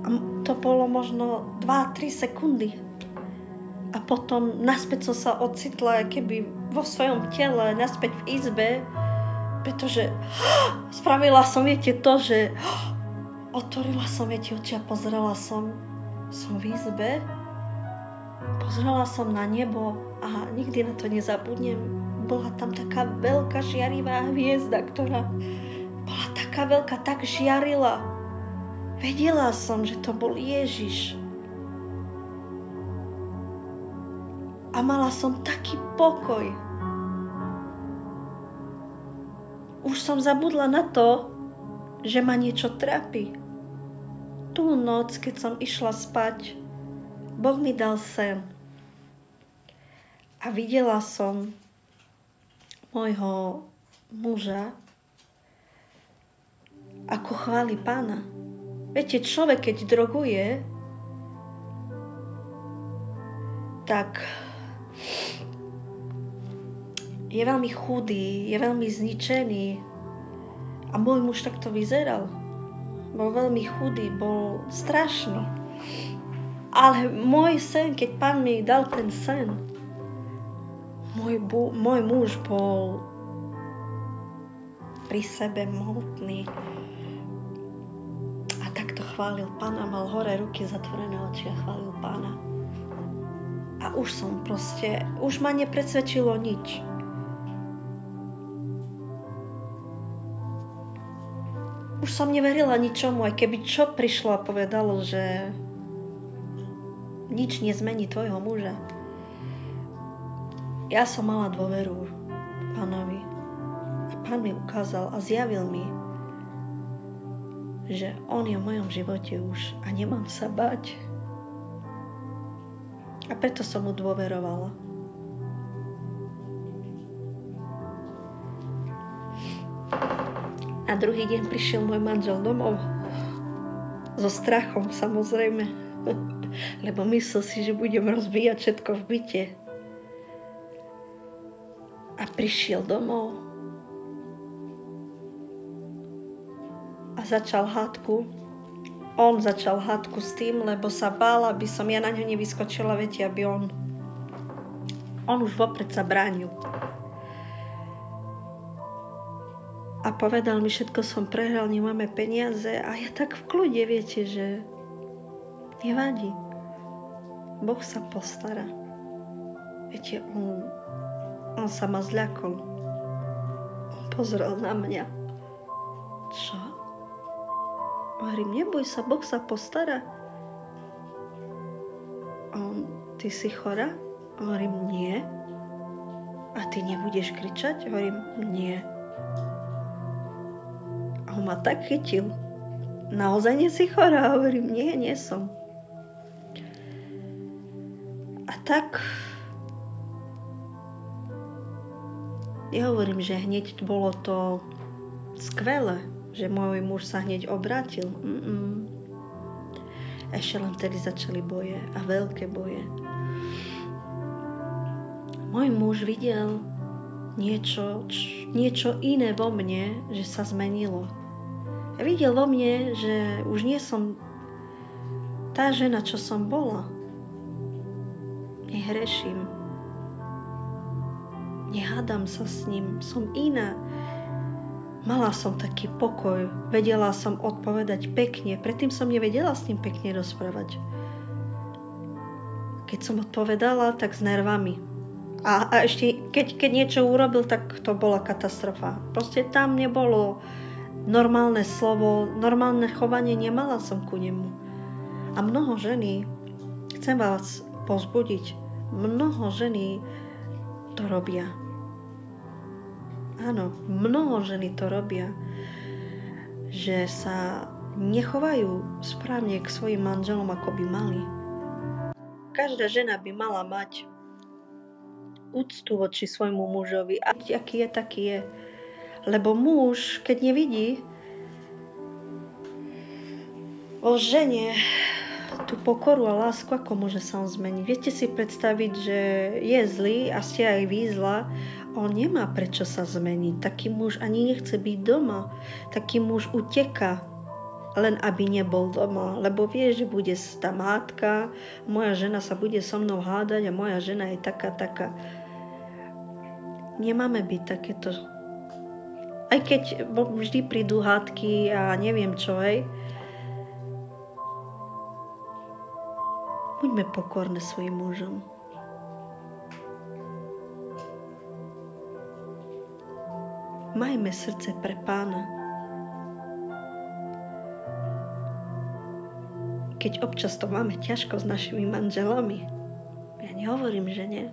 A to bolo možno 2-3 sekundy. A potom naspäť som sa ocitla keby vo svojom tele, naspäť v izbe, pretože spravila som, viete, to, že otvorila som, viete, oči a pozrela som v izbe, pozrela som na nebo a nikdy na to nezabudnem. Bola tam taká veľká žiarivá hviezda, ktorá bola taká veľká, tak žiarila. Vedela som, že to bol Ježiš. A mala som taký pokoj. Už som zabudla na to, že ma niečo trápi. Tú noc, keď som išla spať, Boh mi dal sen. A videla som môjho muža, ako chváli Pána. Viete, človek, keď droguje, tak je veľmi chudý, je veľmi zničený. A môj muž takto vyzeral. Bol veľmi chudý, bol strašný. Ale môj sen, keď Pán mi dal ten sen, môj muž bol pri sebe mohutný. A takto chválil Pána, mal hore ruky, zatvorené oči a chválil Pána. A už ma nepresvedčilo nič. Už som neverila ničomu, aj keby čo prišlo a povedalo, že nič nezmení tvojho muža. Ja som mala dôveru Pánovi. A Pán mi ukázal a zjavil mi, že on je v mojom živote už a nemám sa báť. A preto som mu dôverovala. A druhý deň prišiel môj manžel domov. So strachom, samozrejme. Lebo myslel si, že budem rozbíjať všetko v byte. A prišiel domov. A začal hádku. On začal hádku s tým, lebo sa bál, aby som ja na ňo nevyskočila, viete, aby on už vopred sa bránil. A povedal mi, všetko som prehral, nemáme peniaze a ja tak v kľude, viete, že nevadí. Boh sa postará. Viete, on sa ma zľakol. On pozrel na mňa. Čo? Hovorím, neboj sa, Boh sa postará. Ty si chorá? Hovorím, nie. A ty nebudeš kričať? Hovorím, nie. A on ma tak chytil. Naozaj nie si chorá? Hovorím, nie som. A tak ja hovorím, že hneď bolo to skvelé, že môj muž sa hneď obrátil. Ešte len vtedy začali boje a veľké boje. Môj muž videl niečo iné vo mne, že sa zmenilo. Videl vo mne, že už nie som tá žena, čo som bola. Nehreším. Nehádam sa s ním. Som iná. Mala som taký pokoj. Vedela som odpovedať pekne. Predtým som nevedela s ním pekne rozprávať. Keď som odpovedala, tak s nervami. A ešte, keď niečo urobil, tak to bola katastrofa. Proste tam nebolo normálne slovo, normálne chovanie, nemala som ku nemu. A mnoho ženy, chcem vás povzbudiť, mnoho ženy to robia. Áno, mnoho ženy to robia, že sa nechovajú správne k svojim manželom, ako by mali. Každá žena by mala mať úctu voči svojmu mužovi. A aký je, taký je. Lebo muž, keď nevidí vo žene tú pokoru a lásku, ako môže sa on zmeniť. Viete si predstaviť, že je zlý a ste aj vy zlá. On nemá prečo sa zmeniť. Taký muž ani nechce byť doma. Taký muž uteká, len aby nebol doma. Lebo vie, že bude tam hádka, moja žena sa bude so mnou hádať a moja žena je taká. Nemáme byť takéto. Aj keď vždy prídu hádky a neviem čo, hej. Buďme pokorné svojim mužom. Majme srdce pre Pána. Keď občas to máme ťažko s našimi manželami, ja nehovorím, že nie.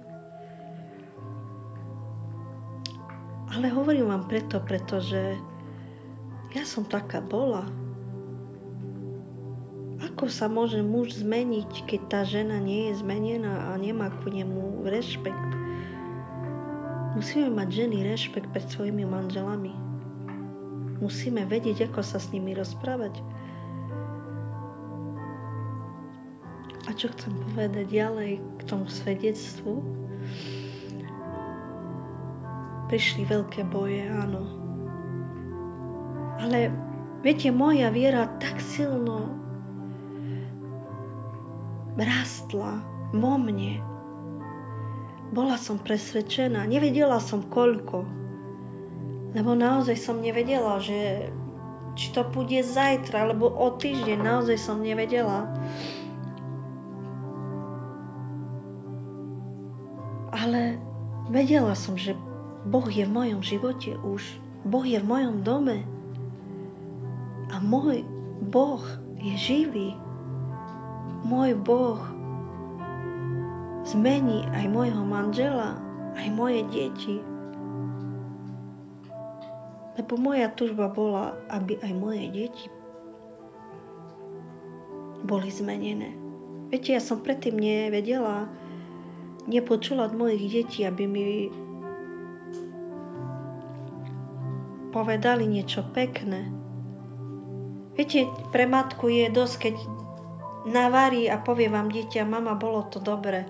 Ale hovorím vám pretože ja som taká bola. Ako sa môže muž zmeniť, keď tá žena nie je zmenená a nemá ku nemu rešpekt? Musíme mať ženy rešpekt pred svojimi manželami. Musíme vedieť, ako sa s nimi rozprávať. A čo chcem povedať ďalej k tomu svedectvu? Prišli veľké boje, áno. Ale viete, moja viera tak silno rástla vo mne. Bola som presvedčená, nevedela som koľko. Lebo naozaj som nevedela, že či to bude zajtra, alebo o týždeň, naozaj som nevedela. Ale vedela som, že Boh je v mojom živote už. Boh je v mojom dome. A môj Boh je živý. Môj Boh zmení aj môjho manžela, aj moje deti. Lebo moja túžba bola, aby aj moje deti boli zmenené. Viete, ja som predtým nevedela, nepočula od mojich detí, aby mi povedali niečo pekné. Viete, pre matku je dosť, keď navarí a povie vám dieťa, mama, bolo to dobre,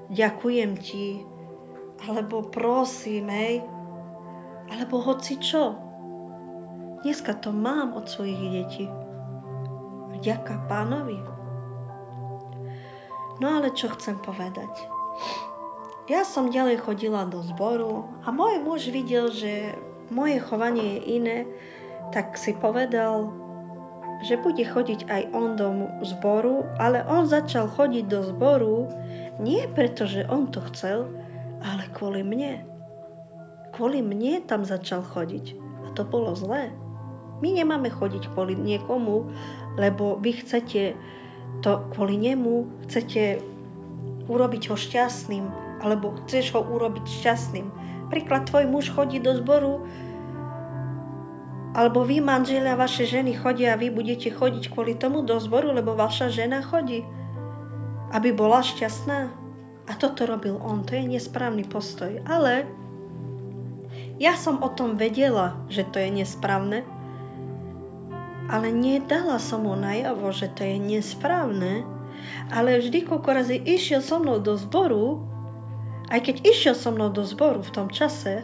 ďakujem ti, alebo prosím, hej, alebo hoci čo. Dneska to mám od svojich detí. Vďaka Pánovi. No ale čo chcem povedať? Ja som ďalej chodila do zboru a môj muž videl, že moje chovanie je iné, tak si povedal, že bude chodiť aj on do zboru, ale on začal chodiť do zboru nie preto, že on to chcel, ale kvôli mne. Kvôli mne tam začal chodiť. A to bolo zlé. My nemáme chodiť kvôli niekomu, lebo vy chcete to kvôli nemu, chcete urobiť ho šťastným, alebo chceš ho urobiť šťastným. Príklad, tvoj muž chodí do zboru, alebo vy, manželia, vaše ženy chodia a vy budete chodiť kvôli tomu do zboru, lebo vaša žena chodí, aby bola šťastná. A toto robil on, to je nesprávny postoj. Ale ja som o tom vedela, že to je nesprávne. ale nedala som mu najavo, že to je nesprávne, ale vždy, koľko razy išiel so mnou do zboru, aj keď išiel so mnou do zboru v tom čase,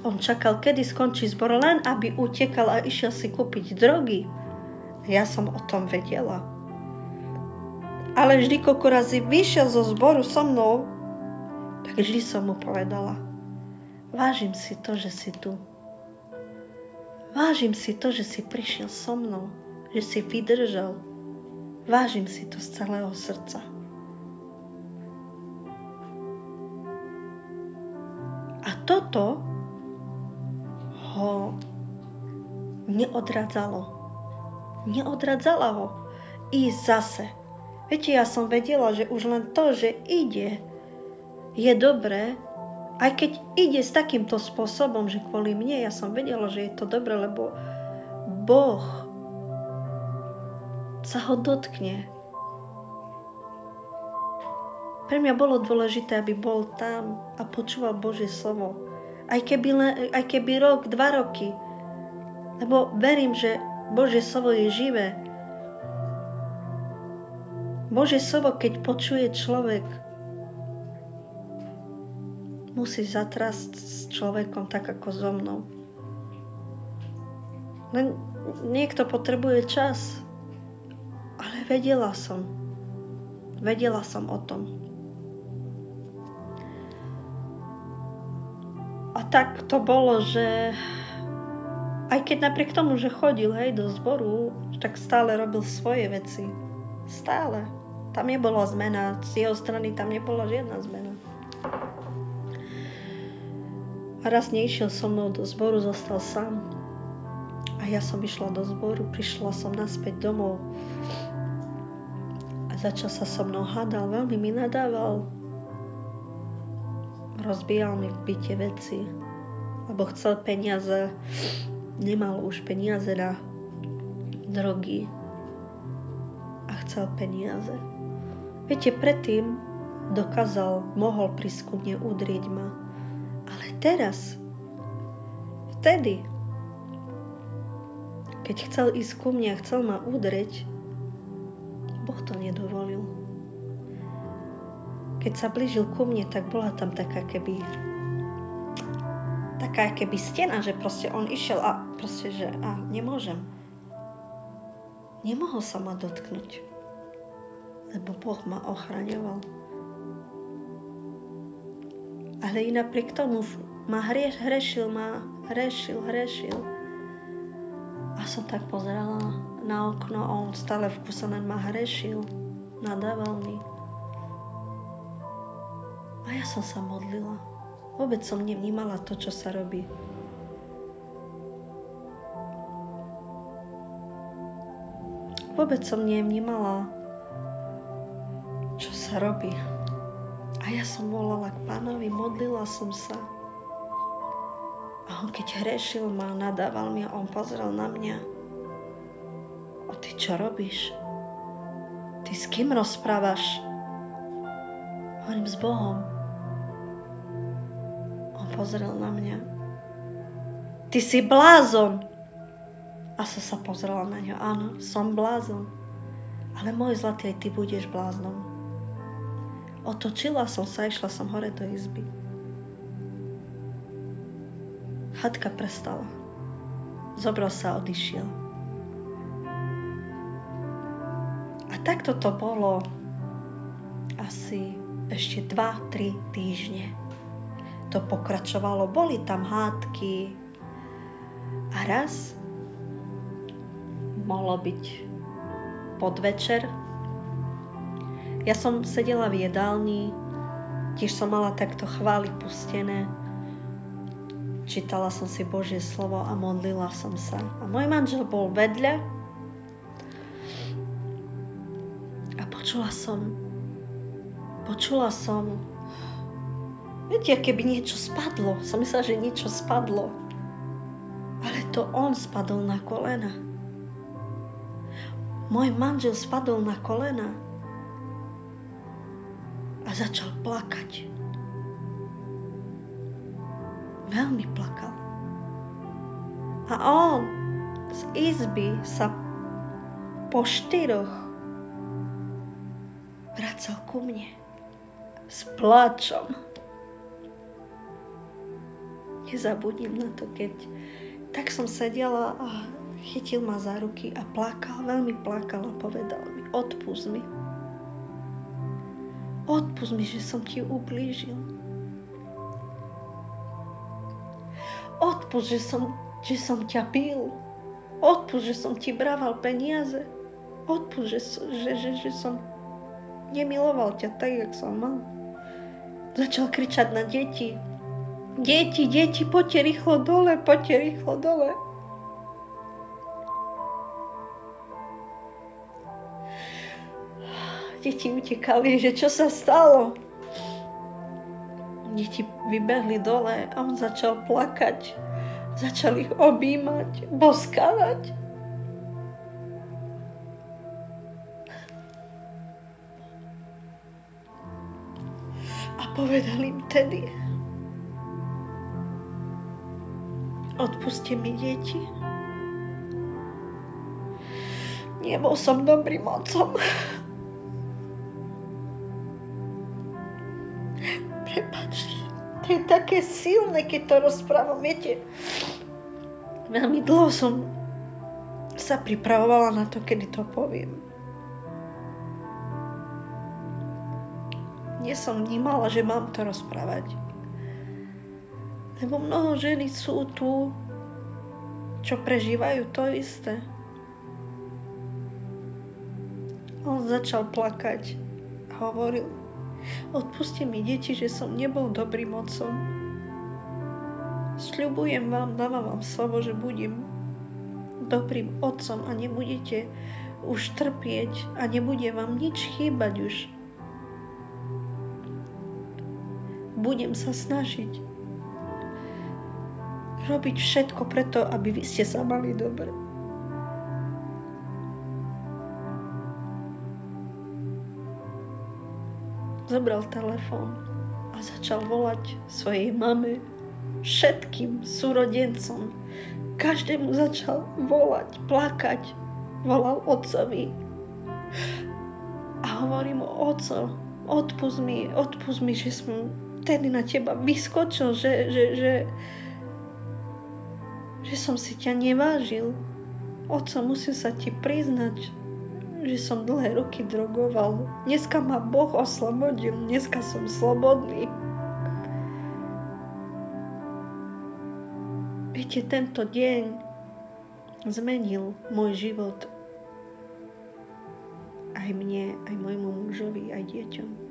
on čakal, kedy skončí zbor, len aby utekal a išiel si kúpiť drogy. Ja som o tom vedela. Ale vždy, koľko razy vyšiel zo zboru so mnou, tak vždy som mu povedala: vážim si to, že si tu. Vážim si to, že si prišiel so mnou, že si vydržal. Vážim si to z celého srdca. A toto ho neodradzalo. Neodradzala ho ísť zase. Viete, ja som vedela, že už len to, že ide, je dobré. Aj keď ide s takýmto spôsobom, že kvôli mne, ja som vedela, že je to dobré, lebo Boh sa ho dotkne. Pre mňa bolo dôležité, aby bol tam a počúval Božie slovo. Aj keby rok, 2 roky. Lebo verím, že Božie slovo je živé. Božie slovo, keď počuje človek, musí zatrásť s človekom tak ako so mnou. Len niekto potrebuje čas. Ale vedela som. Vedela som o tom. A tak to bolo, že aj keď napriek tomu, že chodil do zboru, tak stále robil svoje veci. Stále. Tam nebola zmena. Z jeho strany tam nebola žiadna zmena. A raz neišiel so mnou do zboru, zostal sám. A ja som išla do zboru, prišla som naspäť domov. A začal sa so mnou hádal, veľmi mi nadával. Rozbíjal mi v byte veci, lebo chcel peniaze. Nemal už peniaze na drogy. A chcel peniaze. Viete, predtým mohol prísť ku mne udrieť ma. Ale teraz, vtedy, keď chcel ísť ku mne a chcel ma udrieť, Boh to nedovolil. Keď sa blížil ku mne, tak bola tam taká keby stena, že proste on išiel a proste, že nemôžem. Nemohol sa ma dotknúť, lebo Boh ma ochraňoval. Ale i napriek tomu ma hrešil. A som tak pozerala na okno a on stále v kuse len ma hrešil. Nadával mi. A ja som sa modlila. Vôbec som nevnímala to, čo sa robí. Vôbec som nevnímala, čo sa robí. A ja som volala k Pánovi, modlila som sa. A on keď hrešil ma, nadával mi a on pozrel na mňa. A ty čo robíš? Ty s kým rozprávaš? Hovorím, s Bohom. On pozrel na mňa. Ty si blázon. A som sa pozrela na ňo. Áno, som blázon. Ale môj zlatý, aj ty budeš bláznom. Otočila som sa, išla som hore do izby. Hádka prestala. Zobral sa a odišiel. A takto to bolo asi ešte 2-3 týždne. To pokračovalo, boli tam hádky. A raz mohlo byť podvečer. Ja som sedela v jedálni, tiež som mala takto chvály pustené. Čítala som si Božie slovo a modlila som sa. A môj manžel bol vedľa a počula som, viete, keby niečo spadlo. Som myslela, že niečo spadlo. Ale to on spadol na kolena. Môj manžel spadol na kolena a začal plakať. Veľmi plakal. A on z izby sa po 4 vracal ku mne s pláčom. Nezabudím na to, keď tak som sedela a chytil ma za ruky a plakal, veľmi plakal a povedal mi: odpusť mi. Odpusť mi, že som ti ublížil. Odpusť, že som ťa bil. Odpusť, že som ti brával peniaze. Odpusť, že som nemiloval ťa tak, jak som mal. Začal kričať na deti. Deti, poďte rýchlo dole. Deti utekali, že čo sa stalo. Deti vybehli dole a on začal plakať. Začal ich objímať, boskávať. A povedal im tedy: odpuste mi, deti. Nebol som dobrým otcom. Prepáčte, to je také silné, keď to rozprávam. Viete, veľmi dlho som sa pripravovala na to, kedy to poviem. Nie som vnímala, že mám to rozprávať. Lebo mnoho ženy sú tu, čo prežívajú to isté. On začal plakať a hovoril: odpuste mi, deti, že som nebol dobrým otcom. Sľubujem vám, dávam vám slovo, že budem dobrým otcom a nebudete už trpieť a nebude vám nič chýbať už. Budem sa snažiť robiť všetko preto, aby vy ste sa mali dobre. Zobral telefón a začal volať svojej mame, všetkým súrodencom. Každému začal volať, plakať. Volal otcovi a hovorí mu: oco, odpusť mi, že som tedy na teba vyskočil, že som si ťa nevážil. Oco, musím sa ti priznať, že som dlhé roky drogoval. Dneska ma Boh oslobodil, dneska som slobodný. Viete, tento deň zmenil môj život. Aj mne, aj môjmu mužovi, aj deťom.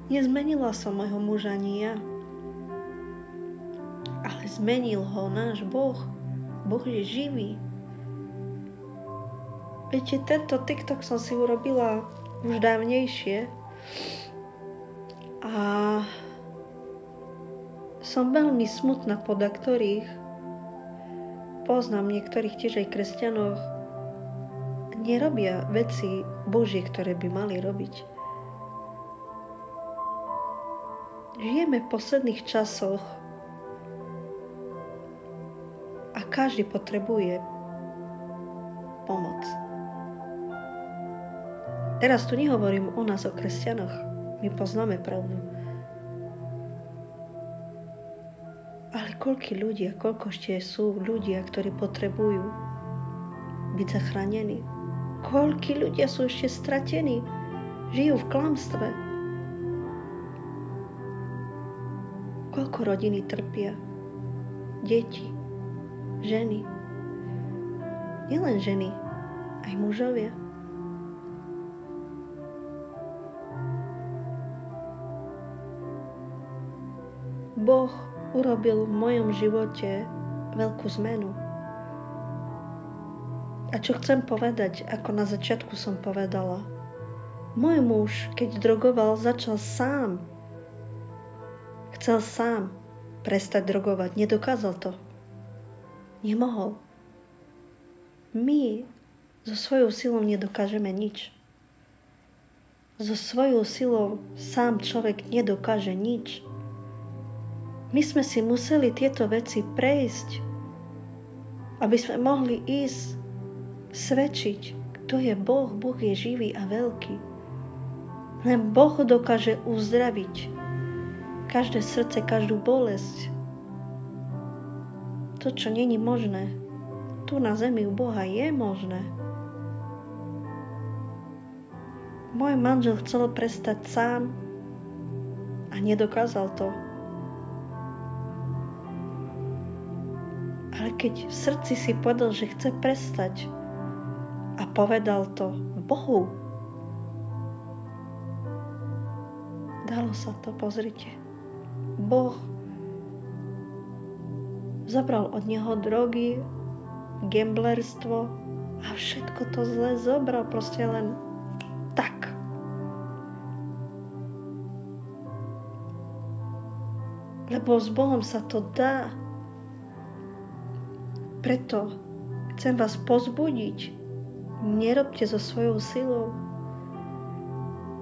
Nezmenila som môjho muža ani ja, ale zmenil ho náš Boh. Boh je živý. Viete, tento TikTok som si urobila už dávnejšie a som veľmi smutná, podľa ktorých poznám niektorých tiež aj kresťanoch, nerobia veci Božie, ktoré by mali robiť. Žijeme v posledných časoch a každý potrebuje pomoc. Teraz tu nehovorím o nás, o kresťanoch. My poznáme pravdu. Ale koľko ešte sú ľudia, ktorí potrebujú byť zachránení. Koľko ľudia sú ešte stratení. Žijú v klamstve. Koľko rodiny trpia. Deti. Ženy. Nielen ženy, aj mužovia. Boh urobil v mojom živote veľkú zmenu. A čo chcem povedať, ako na začiatku som povedala, môj muž, keď drogoval, začal sám. Chcel sám prestať drogovať. Nedokázal to. Nemohol. My so svojou silou nedokážeme nič. So svojou silou sám človek nedokáže nič. My sme si museli tieto veci prejsť, aby sme mohli ísť svedčiť, kto je Boh. Boh je živý a veľký. Len Boh dokáže uzdraviť každé srdce, každú bolesť. To, čo není možné, tu na zemi u Boha je možné. Môj manžel chcel prestať sám a nedokázal to. Ale keď v srdci si povedal, že chce prestať a povedal to Bohu, dalo sa to, pozrite. Boh zobral od neho drogy, gamblerstvo a všetko to zlé zobral proste len tak. Lebo s Bohom sa to dá. Preto chcem vás pozbudiť. Nerobte so svojou silou.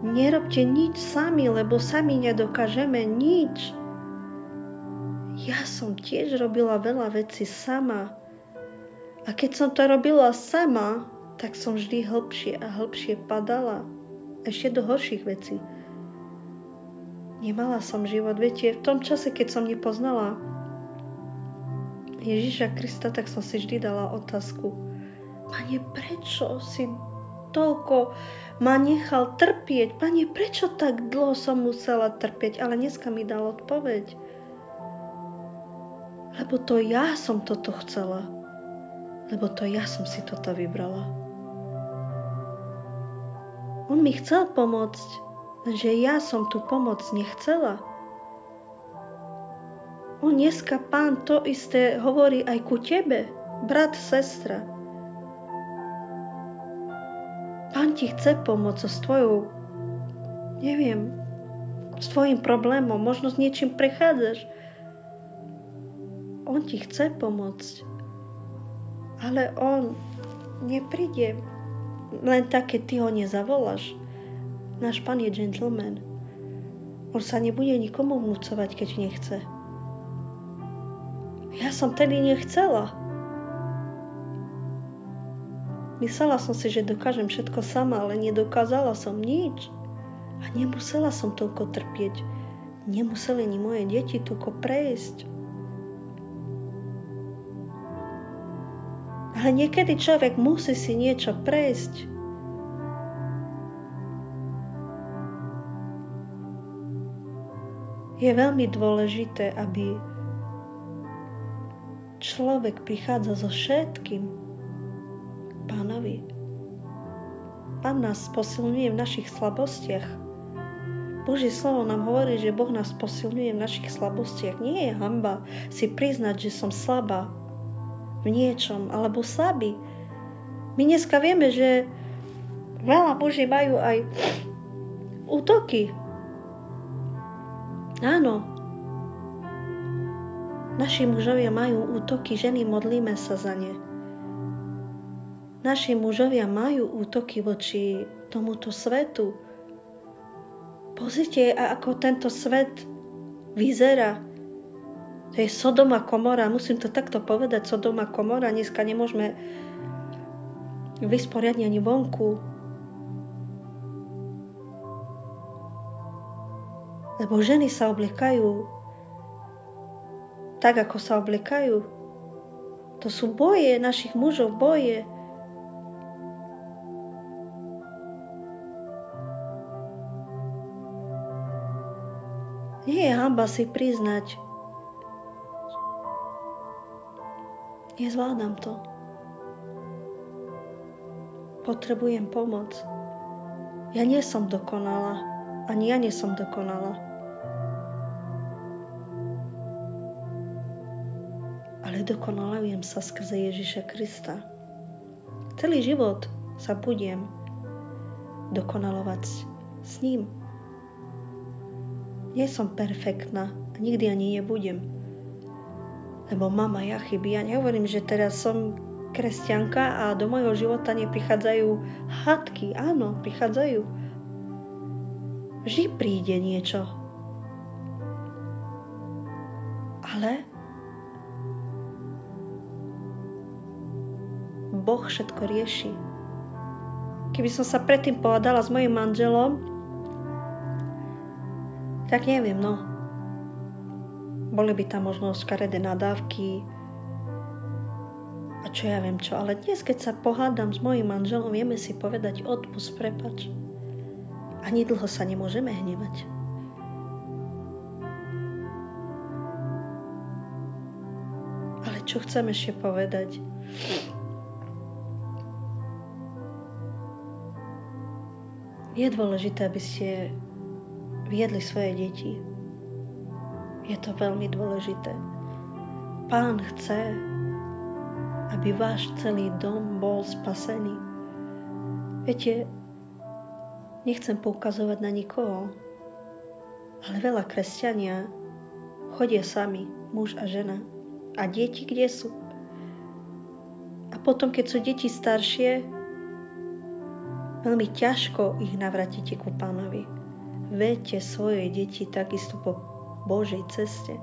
Nerobte nič sami, lebo sami nedokážeme nič. Ja som tiež robila veľa vecí sama. A keď som to robila sama, tak som vždy hlbšie a hlbšie padala. Ešte do horších vecí. Nemala som život. Viete, v tom čase, keď som nepoznala Ježiša Krista, tak som si vždy dala otázku. Pane, prečo si toľko ma nechal trpieť? Pane, prečo tak dlho som musela trpieť? Ale dneska mi dal odpoveď. Lebo to ja som toto chcela. Lebo to ja som si toto vybrala. On mi chcel pomôcť, lenže ja som tú pomoc nechcela. On dneska, Pán, to isté hovorí aj ku tebe, brat, sestra. Pán ti chce pomôcť so tvojou, s tvojim problémom, možno s niečím prechádzaš. On ti chce pomôcť, ale on nepríde len tak, keď ty ho nezavoláš. Náš Pán je gentleman. On sa nebude nikomu vnúcovať, keď nechce. Ja som tedy nechcela. Myslela som si, že dokážem všetko sama, ale nedokázala som nič. A nemusela som toľko trpieť. Nemuseli ani moje deti toľko prejsť. Ale niekedy človek musí si niečo prejsť. Je veľmi dôležité, aby človek prichádza so všetkým Pánovi. Pán nás posilňuje v našich slabostiach. Božie slovo nám hovorí, že Boh nás posilňuje v našich slabostiach. Nie je hanba si priznať, že som slabá v niečom, alebo slabý. My dneska vieme, že veľa muži majú aj útoky. Áno. Naši mužovia majú útoky, ženy, modlíme sa za ne. Naši mužovia majú útoky voči tomuto svetu. Pozrite, ako tento svet vyzerá. To je Sodoma Komora, musím to takto povedať, Sodoma Komora. Dneska nemôžeme vysporiadne ani vonku. Lebo ženy sa obliekajú tak, ako sa obliekajú. To sú boje našich mužov, boje. Nie je hanba si priznať. Nezvládam to. Potrebujem pomoc. Ja nie som dokonalá. Ani ja nie som dokonalá. Ale dokonalujem sa skrze Ježiša Krista. Celý život sa budem dokonalovať s ním. Nie som perfektná a nikdy ani nebudem. Lebo mám aj ja chyby. Ja nehovorím, že teraz som kresťanka a do mojho života neprichádzajú hádky. Áno, prichádzajú. Vždy príde niečo. Ale Boh všetko rieši. Keby som sa predtým pohádala s mojim manželom, tak neviem, no. Boli by tam možno škaredé nadávky a čo ja viem čo. Ale dnes, keď sa pohádam s mojim manželom, vieme si povedať odpusť, prepač. Ani dlho sa nemôžeme hnevať. Ale čo chcem ešte povedať? Je dôležité, aby ste viedli svoje deti. Je to veľmi dôležité. Pán chce, aby váš celý dom bol spasený. Viete, nechcem poukazovať na nikoho, ale veľa kresťania chodia sami, muž a žena. A deti kde sú? A potom, keď sú deti staršie, veľmi ťažko ich navratíte ku Pánovi. Vedte svoje deti takisto po Božej ceste.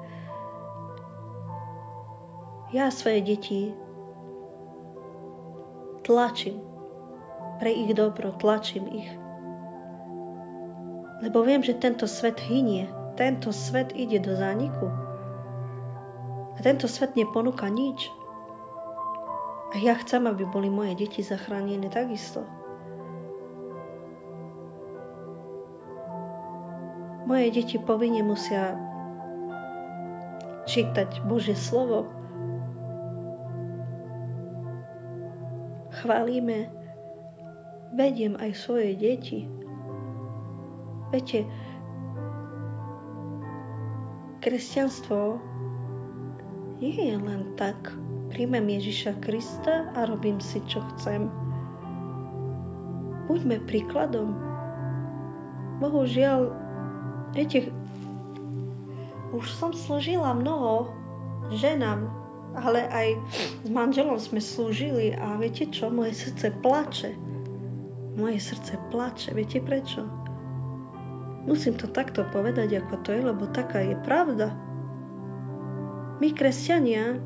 Ja svoje deti tlačím. Pre ich dobro tlačím ich. Lebo viem, že tento svet hynie. Tento svet ide do zániku. A tento svet neponúka nič. A ja chcem, aby boli moje deti zachránené takisto. Moje deti povinne musia čítať Božie slovo. Chválime, vediem aj svoje deti. Viete, kresťanstvo nie je len tak. Príjmem Ježiša Krista a robím si, čo chcem. Buďme príkladom. Bohužiaľ, viete, už som slúžila mnoho ženám, ale aj s manželom sme slúžili a viete čo? Moje srdce plače. Moje srdce plače. Viete prečo? Musím to takto povedať, ako to je, lebo taká je pravda. My, kresťania,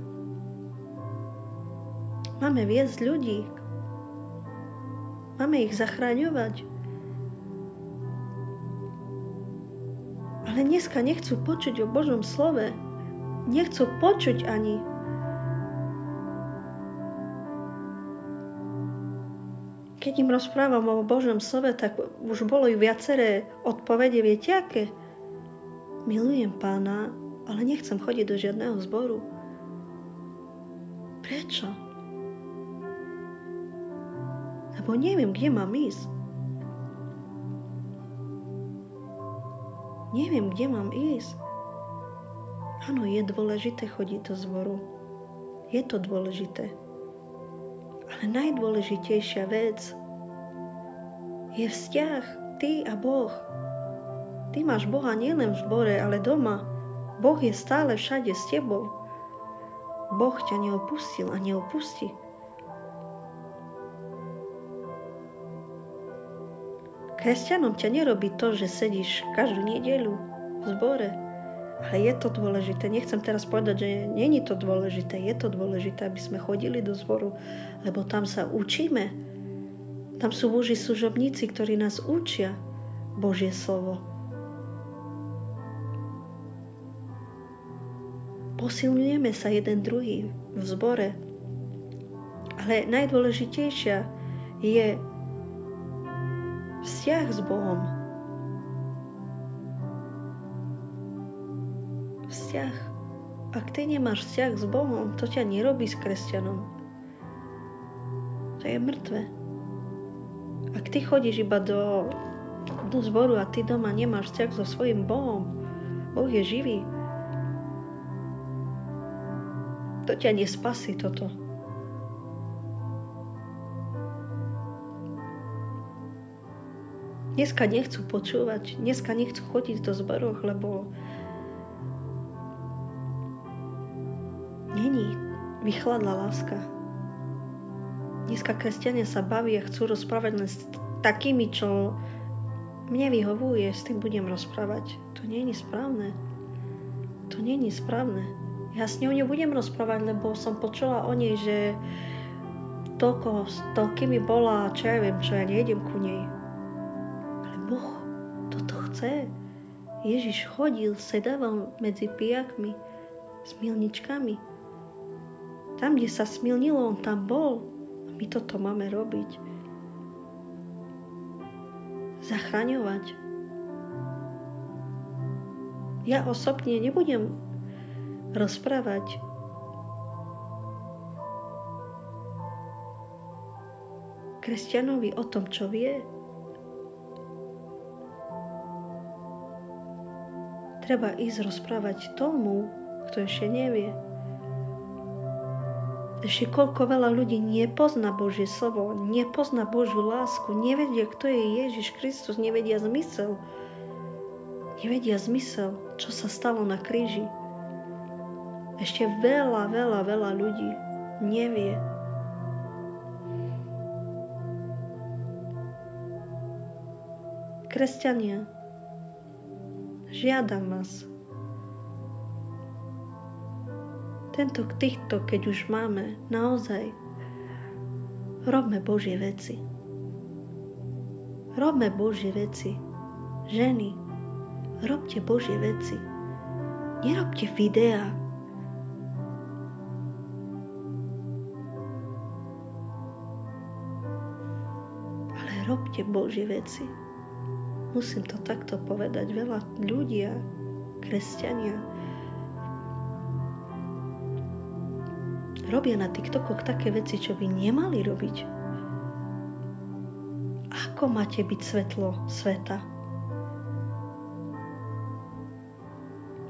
máme viesť ľudí. Máme ich zachraňovať. Ale dneska nechcú počuť o Božom slove. Nechcú počuť ani. Keď im rozprávam o Božom slove, tak už bolo i viaceré odpovede. Viete aké? Milujem Pána, ale nechcem chodiť do žiadneho zboru. Prečo? Lebo neviem, kde mám ísť. Neviem, kde mám ísť. Áno, je dôležité chodiť do zboru. Je to dôležité. Ale najdôležitejšia vec je vzťah ty a Boh. Ty máš Boha nielen v zbore, ale doma. Boh je stále všade s tebou. Boh ťa neopustil a neopustí. Kresťanom ťa nerobí to, že sedíš každú nedeľu v zbore. Ale je to dôležité. Nechcem teraz povedať, že nie je to dôležité. Je to dôležité, aby sme chodili do zboru, lebo tam sa učíme. Tam sú Boží služobníci, ktorí nás učia Božie slovo. Posilňujeme sa jeden druhý v zbore. Ale najdôležitejšia je vzťah s Bohom. Vzťah. Ak ty nemáš vzťah s Bohom, to ťa nerobí s kresťanom. To je mŕtve. Ak ty chodíš iba do zboru a ty doma nemáš vzťah so svojím Bohom, Boh je živý, to ťa nespasí toto. Dneska nechcú počúvať, dneska nechcú chodiť do zborov, lebo není vychladla láska. Dneska kresťania sa bavia, chcú rozprávať len s takými, čo mne vyhovuje, s tým budem rozprávať. To nie je správne. To nie je správne. Ja s ňou nebudem rozprávať, lebo som počula o nej, že toľkými bola, čo ja viem, čo ja nejdem ku nej. Ale Boh toto chce. Ježiš chodil, sedával medzi pijakmi, smilničkami. Tam, kde sa smilnilo, on tam bol. A my toto máme robiť. Zachraňovať. Ja osobne nebudem rozprávať kresťanovi o tom, čo vie. Treba ísť rozprávať tomu, kto ešte nevie. Ešte koľko veľa ľudí nepozná Božie slovo, nepozná Božiu lásku, nevedia, kto je Ježiš Kristus, nevedia zmysel. Nevedia zmysel, čo sa stalo na kríži. Ešte veľa ľudí nevie. Kresťania, žiadam vás, týchto, keď už máme, naozaj, robme Božie veci. Robme Božie veci. Ženy, robte Božie veci. Nerobte videá. Ale robte Božie veci. Musím to takto povedať. Veľa ľudia, kresťania, robia na TikTokoch také veci, čo by nemali robiť. Ako máte byť svetlo sveta?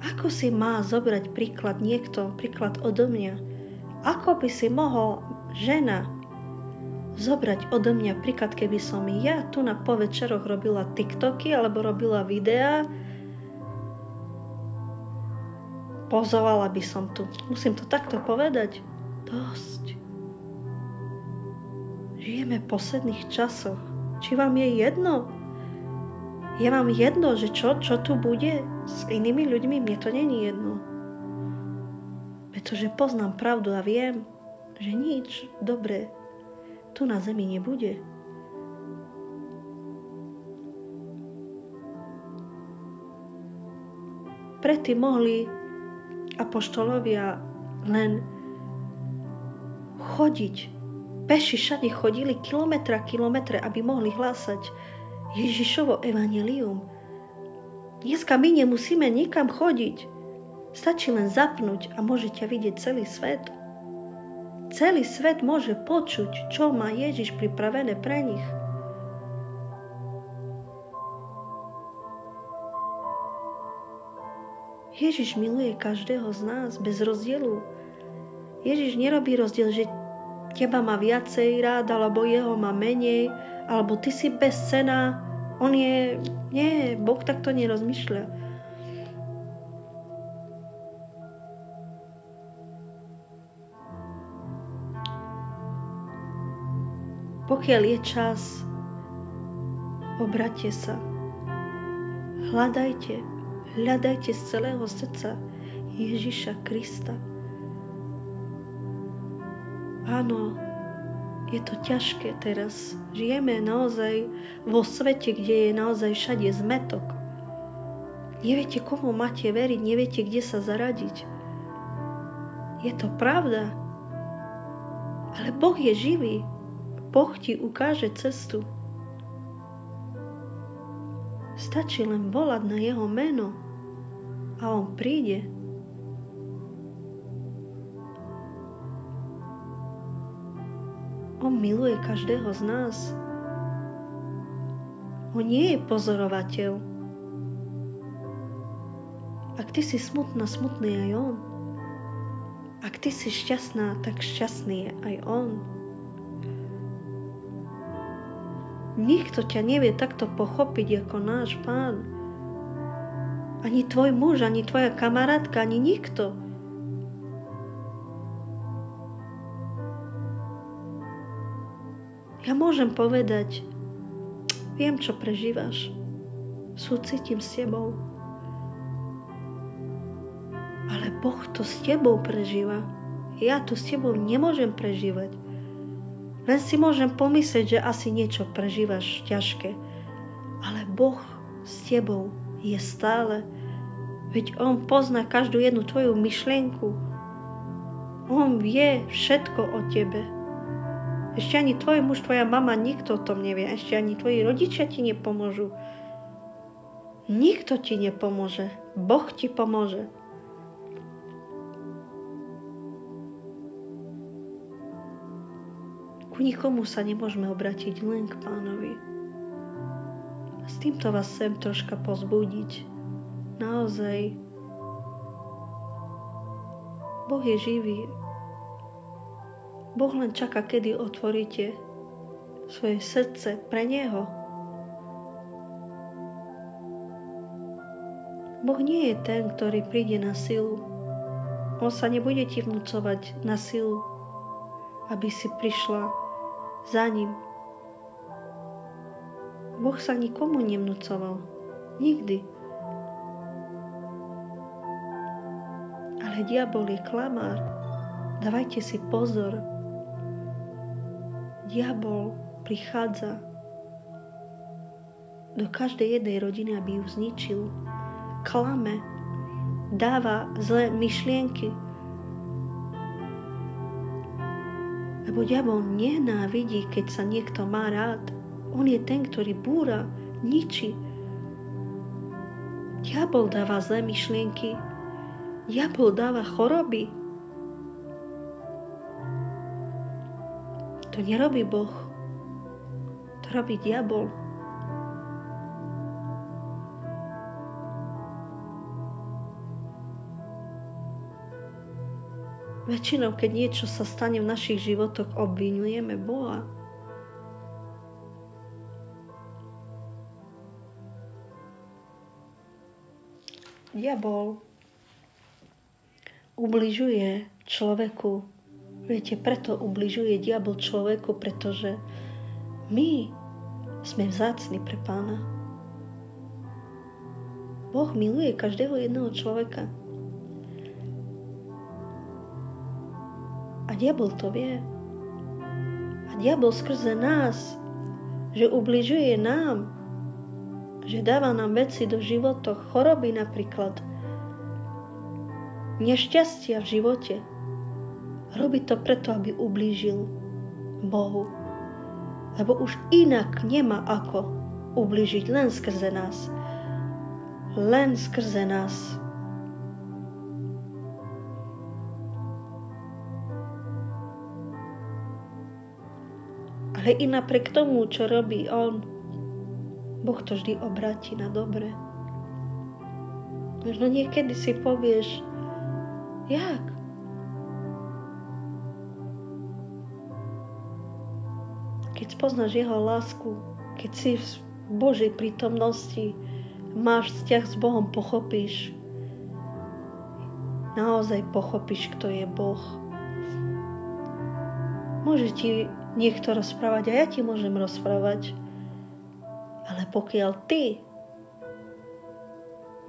Ako si má zobrať príklad niekto, príklad odo mňa? Ako by si mohol žena zobrať odo mňa príklad, keby som ja tu na povečeroch robila TikToky alebo robila videá? Pozovala by som tu. Musím to takto povedať. Dosť. Žijeme v posledných časoch. Či vám je jedno? Je vám jedno, že čo tu bude s inými ľuďmi? Mne to není jedno. Pretože poznám pravdu a viem, že nič dobré tu na zemi nebude. Predtým mohli apoštolovia len chodiť. Peši všade chodili kilometre, aby mohli hlásať Ježišovo evanjelium. Dneska my nemusíme nikam chodiť. Stačí len zapnúť a môžete vidieť celý svet. Celý svet môže počuť, čo má Ježiš pripravené pre nich. Ježiš miluje každého z nás bez rozdielu. Ježiš nerobí rozdiel, že teba má viacej rád, alebo jeho má menej, alebo ty si bezcenná. Nie, Boh takto nerozmýšľa. Pokiaľ je čas, obráťte sa. Hľadajte z celého srdca Ježiša Krista. Áno, je to ťažké teraz. Žijeme naozaj vo svete, kde je naozaj všade zmätok. Neviete, komu máte veriť, neviete, kde sa zaradiť. Je to pravda. Ale Boh je živý. Boh ti ukáže cestu. Stačí len volať na jeho meno a on príde. On miluje každého z nás. On nie je pozorovateľ. Ak ty si smutná, smutný aj on. Ak ty si šťastná, tak šťastný je aj on. Nikto ťa nevie takto pochopiť ako náš Pán. Ani tvoj muž, ani tvoja kamarátka, ani nikto. Ja môžem povedať, viem, čo prežívaš. Súcitím s tebou. Ale Boh to s tebou prežíva. Ja to s tebou nemôžem prežívať. Len si môžem pomyslieť, že asi niečo prežívaš ťažké. Ale Boh s tebou je stále. Veď On pozná každú jednu tvoju myšlienku. On vie všetko o tebe. Ešte ani tvoj muž, tvoja mama, nikto o tom nevie. Ešte ani tvoji rodičia ti nepomôžu. Nikto ti nepomôže. Boh ti pomôže. Ku nikomu sa nemôžeme obrátiť, len k Pánovi. A s týmto vás chcem troška pozbudiť. Naozaj, Boh je živý. Boh len čaká, kedy otvoríte svoje srdce pre Neho. Boh nie je ten, ktorý príde na silu. On sa nebude ti vnúcovať na silu, aby si prišla za ním. Boh sa nikomu nevnúcoval. Nikdy. Ale diabol je klamár. Dávajte si pozor. Diabol prichádza do každej jednej rodiny, aby ju zničil. Klame, dáva zlé myšlienky. Lebo diabol nenávidí, keď sa niekto má rád. On je ten, ktorý búra, ničí. Diabol dáva zlé myšlienky. Diabol dáva choroby. To nerobí Boh. To robí diabol. Väčšinou, keď niečo sa stane v našich životoch, obvinujeme Boha. Diabol ubližuje človeku. Viete, preto ubližuje diabol človeku, pretože my sme vzácni pre Pána. Boh miluje každého jedného človeka. A diabol to vie. A diabol skrze nás, že ubližuje nám, že dáva nám veci do života, choroby napríklad, nešťastia v živote. Robí to preto, aby ublížil Bohu. Lebo už inak nemá ako ublížiť len skrze nás. Len skrze nás. Ale i napriek tomu, čo robí on, Boh to vždy obráti na dobre. Možno niekedy si povieš, jak? Keď spoznáš jeho lásku, keď si v Božej prítomnosti, máš vzťah s Bohom, pochopíš. Naozaj pochopíš, kto je Boh. Môže ti niekto rozprávať a ja ti môžem rozprávať. Ale pokiaľ ty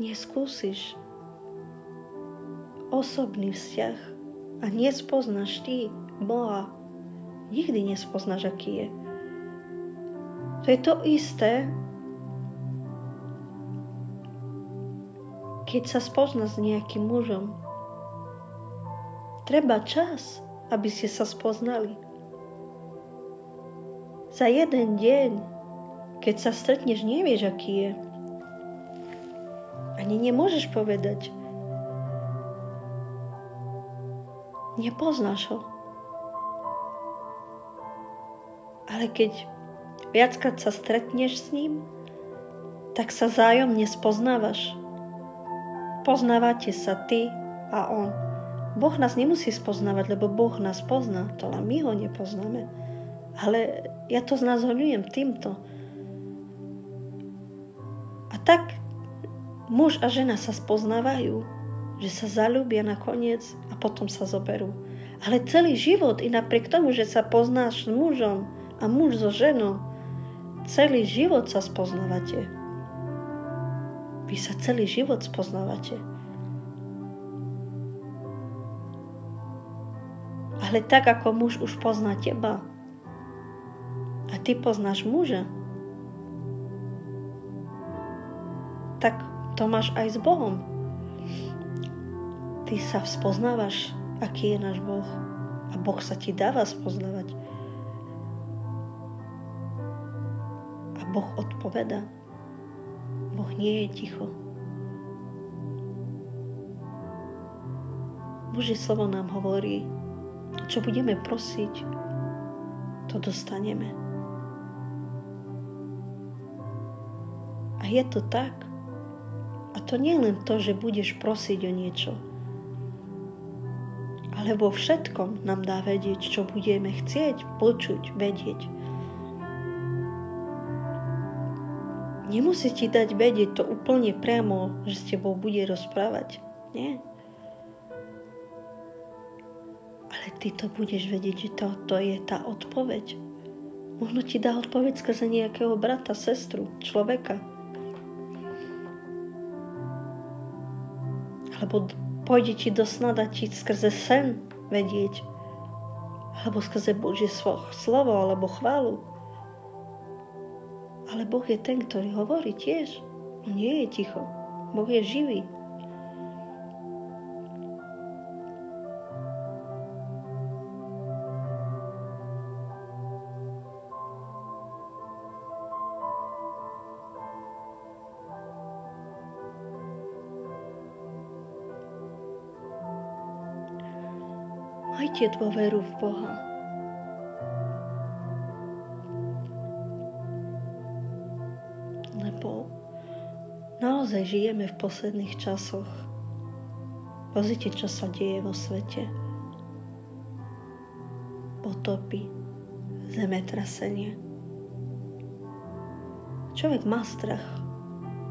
neskúsiš osobný vzťah a nespoznáš ty Boha, nikdy nespoznáš, aký je. To je to isté, keď sa spozná s nejakým mužom. Treba čas, aby ste sa spoznali. Za jeden deň, keď sa stretneš, nevieš, aký je. Ani nemôžeš povedať. Nepoznáš ho. Ale keď viackrát sa stretneš s ním, tak sa vzájomne spoznávaš. Poznávate sa ty a on. Boh nás nemusí spoznávať, lebo Boh nás pozná. To len my ho nepoznáme. Ale ja to znázorňujem týmto. A tak muž a žena sa spoznávajú, že sa zaľúbia nakoniec a potom sa zoberú. Ale celý život, i napriek tomu, že sa poznáš s mužom a muž so ženou, celý život sa spoznávate. Vy sa celý život spoznávate. Ale tak, ako muž už pozná teba, a ty poznáš muža, tak to máš aj s Bohom. Ty sa spoznávaš, aký je náš Boh. A Boh sa ti dáva spoznávať. A Boh odpoveda. Boh nie je ticho. Božie slovo nám hovorí, čo budeme prosiť, to dostaneme. A je to tak. A to nie len to, že budeš prosiť o niečo, ale vo všetkom nám dá vedieť, čo budeme chcieť, počuť, vedieť. Nemusí ti dať vedieť to úplne priamo, že s tebou bude rozprávať. Nie. Ale ty to budeš vedieť, že to je tá odpoveď. Možno ti dá odpoveď skrze nejakého brata, sestru, človeka. Alebo pôjde ti do sna dať ti skrze sen vedieť. Alebo skrze Božie slovo, alebo chválu. Ale Boh je ten, ktorý hovorí tiež. On nie je ticho. Boh je živý. Majte dôveru v Boha. Lebo naozaj žijeme v posledných časoch. Pozrite, čo sa deje vo svete. Potopy, zemetrasenie. Človek má strach,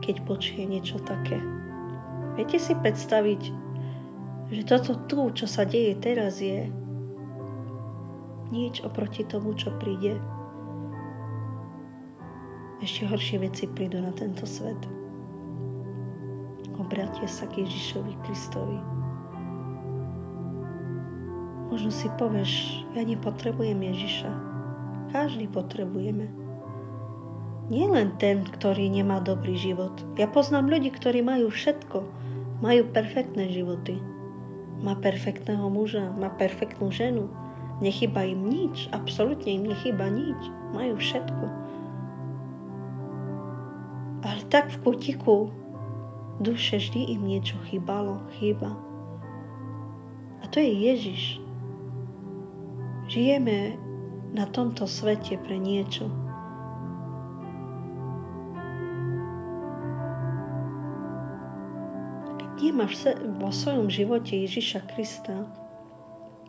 keď počuje niečo také. Viete si predstaviť, že toto tu, čo sa deje teraz, je nič oproti tomu, čo príde. Ešte horšie veci prídu na tento svet. Obrátia sa k Ježišovi Kristovi. Možno si povieš, ja nepotrebujem Ježiša. Každý potrebujeme. Nie len ten, ktorý nemá dobrý život. Ja poznám ľudí, ktorí majú všetko. Majú perfektné životy. Má perfektného muža, má perfektnú ženu. Nechýba im nič, absolútne im nechýba nič. Majú všetko. Ale tak v kutiku duše vždy im niečo chýba. A to je Ježiš. Žijeme na tomto svete pre niečo. Nemáš vo svojom živote Ježiša Krista,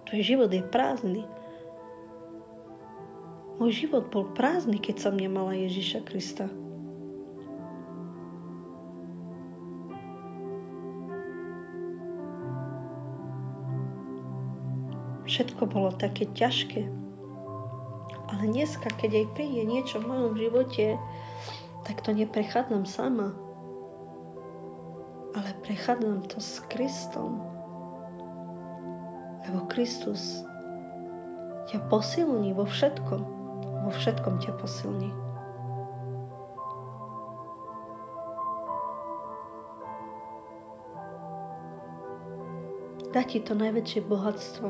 tvoj život je prázdny. Môj život bol prázdny, keď som nemala Ježiša Krista. Všetko bolo také ťažké. Ale dneska, keď aj príde niečo v mojom živote, tak to neprechádzam sama. Ale prechádzam to s Kristom. Lebo Kristus ťa posilní vo všetkom. Vo všetkom ťa posilní. Dá ti to najväčšie bohatstvo,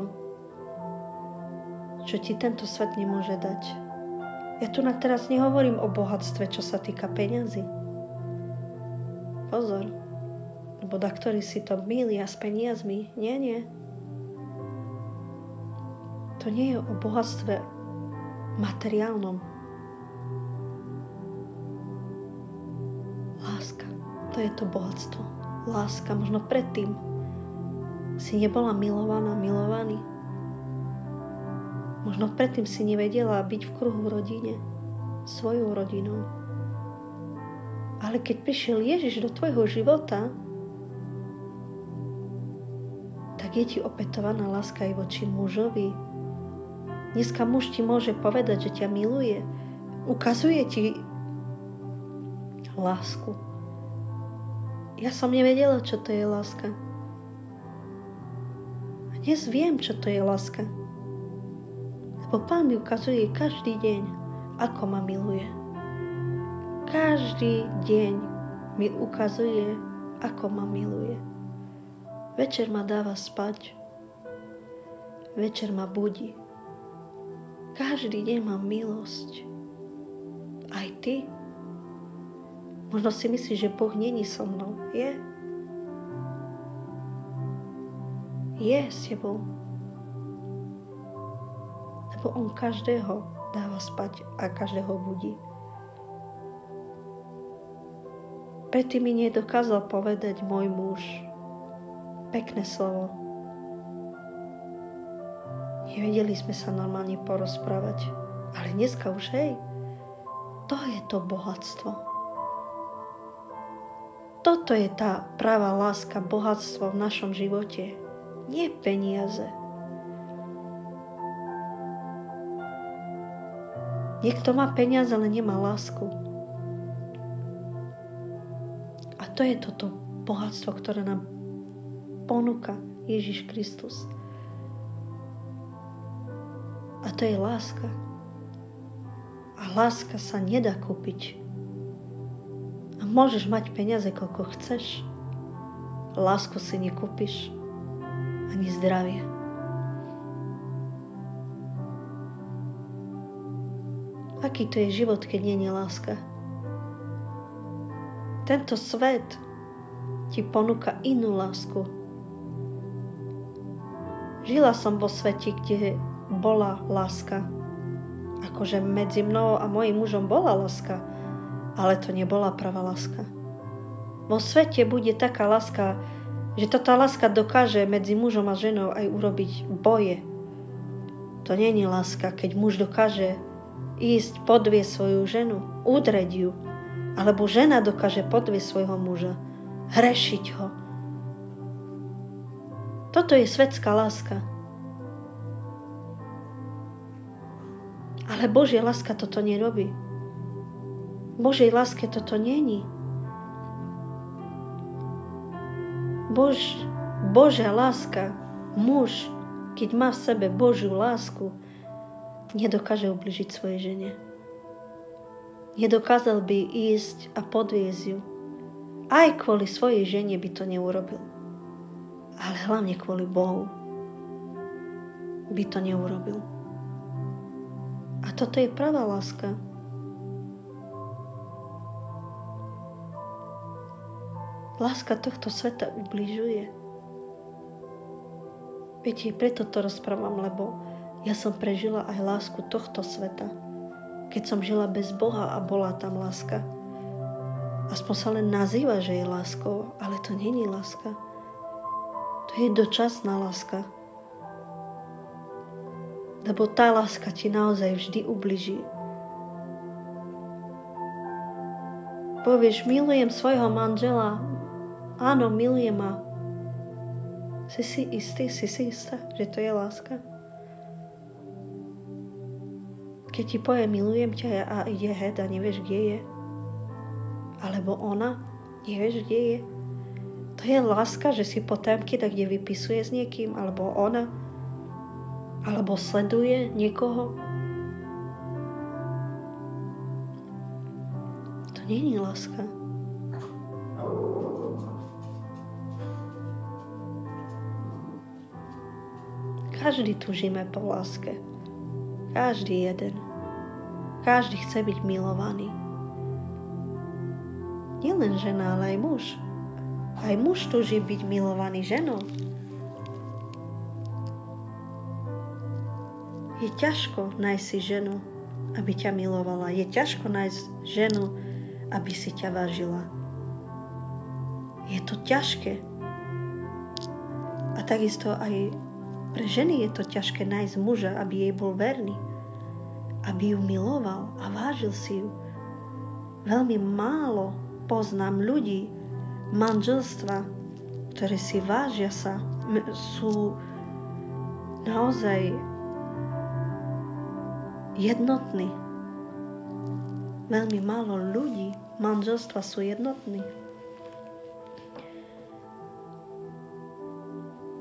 čo ti tento svet nemôže dať. Ja tu na teraz nehovorím o bohatstve, čo sa týka peňazí. Pozor. Lebo daktori si to mýlia s peniazmi. Nie. To nie je o bohatstve materiálnom. Láska. To je to bohatstvo. Láska. Možno predtým si nebola milovaná, milovaný. Možno predtým si nevedela byť v kruhu v rodine. Svojou rodinou. Ale keď prišiel Ježiš do tvojho života, tak je ti opätovaná láska aj voči mužovi. Dneska muž ti môže povedať, že ťa miluje. Ukazuje ti lásku. Ja som nevedela, čo to je láska. A dnes viem, čo to je láska. Lebo Pán mi ukazuje každý deň. ako ma miluje. Každý deň mi ukazuje, ako ma miluje. Večer ma dáva spať. Večer ma budí. Každý deň mám milosť. Aj ty? Možno si myslíš, že Boh není so mnou. Je. Je s tebou. Lebo on každého dáva spať a každého budí. Predtým mi nedokázal povedať môj muž pekné slovo. Nevedeli sme sa normálne porozprávať. Ale dneska už hej, to je to bohatstvo. Toto je tá pravá láska, bohatstvo v našom živote. Nie peniaze. Niekto má peniaze, ale nemá lásku. A to je toto bohatstvo, ktoré nám ponúka Ježiš Kristus. A to je láska. A láska sa nedá kúpiť. A môžeš mať peniaze, koľko chceš. Lásku si nekúpiš. Ani zdravie. Aký to je život, keď nie je láska? Tento svet ti ponúka inú lásku. Žila som vo svete, kde bola láska. Akože medzi mnou a mojím mužom bola láska, ale to nebola pravá láska. Vo svete bude taká láska, že tá láska dokáže medzi mužom a ženou aj urobiť boje. To nie je láska, keď muž dokáže ísť podviesť svoju ženu, udreť ju, alebo žena dokáže podviesť svojho muža, hrešiť ho. Toto je svetská láska. Ale Božia láska toto nerobí. Božej láske toto není. Božia láska, muž, keď má v sebe Božiu lásku, nedokáže ubližiť svojej žene. Nedokázal by ísť a podviesť ju. Aj kvôli svojej žene by to neurobil. Ale hlavne kvôli Bohu by to neurobil. A toto je pravá láska. Láska tohto sveta ubližuje. Viete, preto to rozprávam, lebo ja som prežila aj lásku tohto sveta. Keď som žila bez Boha a bola tam láska. Aspoň sa len nazýva, že je láskou, ale to nie je láska. To je dočasná láska. Lebo tá láska ti naozaj vždy ubliží. Povieš, milujem svojho manžela. Áno, milujem ma. Si istý, si istá, že to je láska? Keď ti povie, milujem ťa a ide hed a nevieš, kde je. Alebo ona, nevieš, kde je. To je láska, že si potemky tak kde vypisuje s niekým, alebo ona, alebo sleduje niekoho. To nie je láska. Každý túžime po láske. Každý jeden. Každý chce byť milovaný. Nielen žena, ale aj muž. Aj muž túži byť milovaný ženou. Je ťažko nájsť si ženu, aby ťa milovala. Je ťažko nájsť ženu, aby si ťa vážila. Je to ťažké. A takisto aj pre ženy je to ťažké nájsť muža, aby jej bol verný. Aby ju miloval a vážil si ju. Veľmi málo poznám ľudí, manželstva, ktoré si vážia sa, sú naozaj jednotní. Veľmi málo ľudí, manželstva sú jednotní.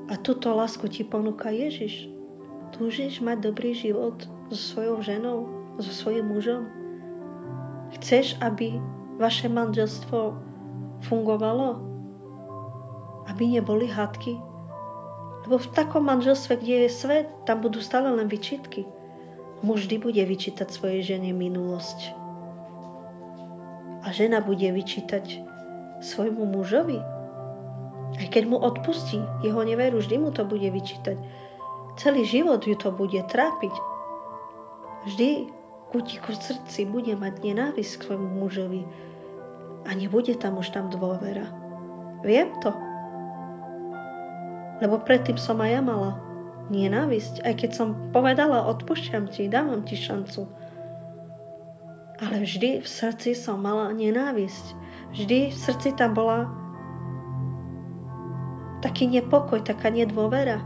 A túto lásku ti ponúka Ježiš. Túžiš mať dobrý život so svojou ženou? so svojím mužom? Chceš, aby vaše manželstvo fungovalo? Aby neboli hádky? Lebo v takom manželstve, kde je svet, tam budú stále len vyčitky. Muž vždy bude vyčítať svojej žene minulosť. A žena bude vyčítať svojmu mužovi. Aj keď mu odpustí jeho neveru, vždy mu to bude vyčítať. Celý život ju to bude trápiť. Vždy kútiku v srdci bude mať nenávisť k svojmu mužovi a nebude tam už tam dôvera. Viem to. Lebo predtým som aj ja mala nenávisť, aj keď som povedala, odpúšťam ti, dávam ti šancu. Ale vždy v srdci som mala nenávisť. Vždy v srdci tam bola taký nepokoj, taká nedôvera.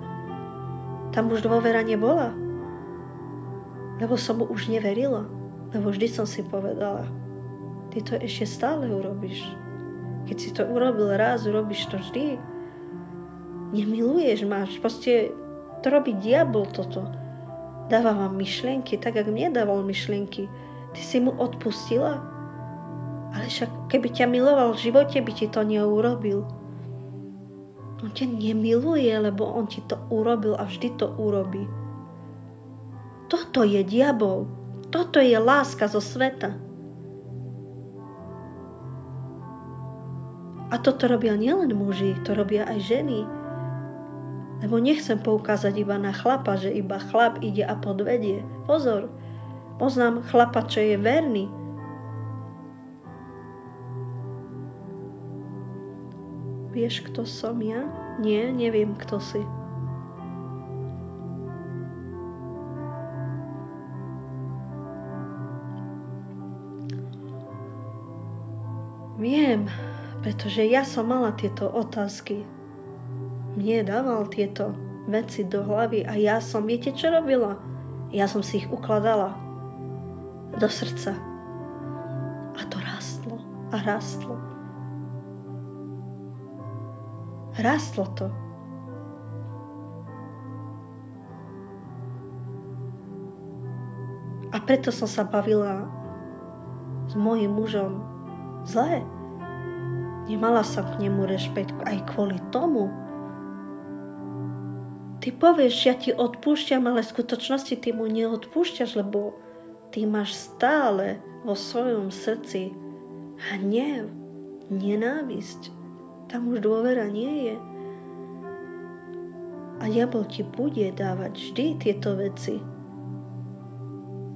Tam už dôvera nebola. Lebo som mu už neverila. Lebo vždy som si povedala, ty to ešte stále urobíš. Keď si to urobil raz, urobíš to vždy. Nemiluješ, máš. Proste to robí diabol toto. Dáva vám myšlienky, tak ako mne dával myšlienky. Ty si mu odpustila? Ale však keby ťa miloval v živote, by ti to neurobil. On ťa nemiluje, lebo on ti to urobil a vždy to urobí. Toto je diabol. Toto je láska zo sveta. A toto robia nielen muži, to robia aj ženy. Lebo nechcem poukázať iba na chlapa, že iba chlap ide a podvedie. Pozor, poznám chlapa, čo je verný. Vieš, kto som ja? Nie, neviem, kto si. Viem, pretože ja som mala tieto otázky. Mne dával tieto veci do hlavy a ja som, viete čo robila? Ja som si ich ukladala do srdca. A to rástlo a rástlo. Rástlo to. A preto som sa bavila s mojím mužom zlé. Nemala som k nemu rešpekt aj kvôli tomu. Ty povieš, ja ti odpúšťam, ale v skutočnosti ty mu neodpúšťaš, lebo ty máš stále vo svojom srdci hnev, nenávisť. Tam už dôvera nie je. A diabol ti bude dávať vždy tieto veci.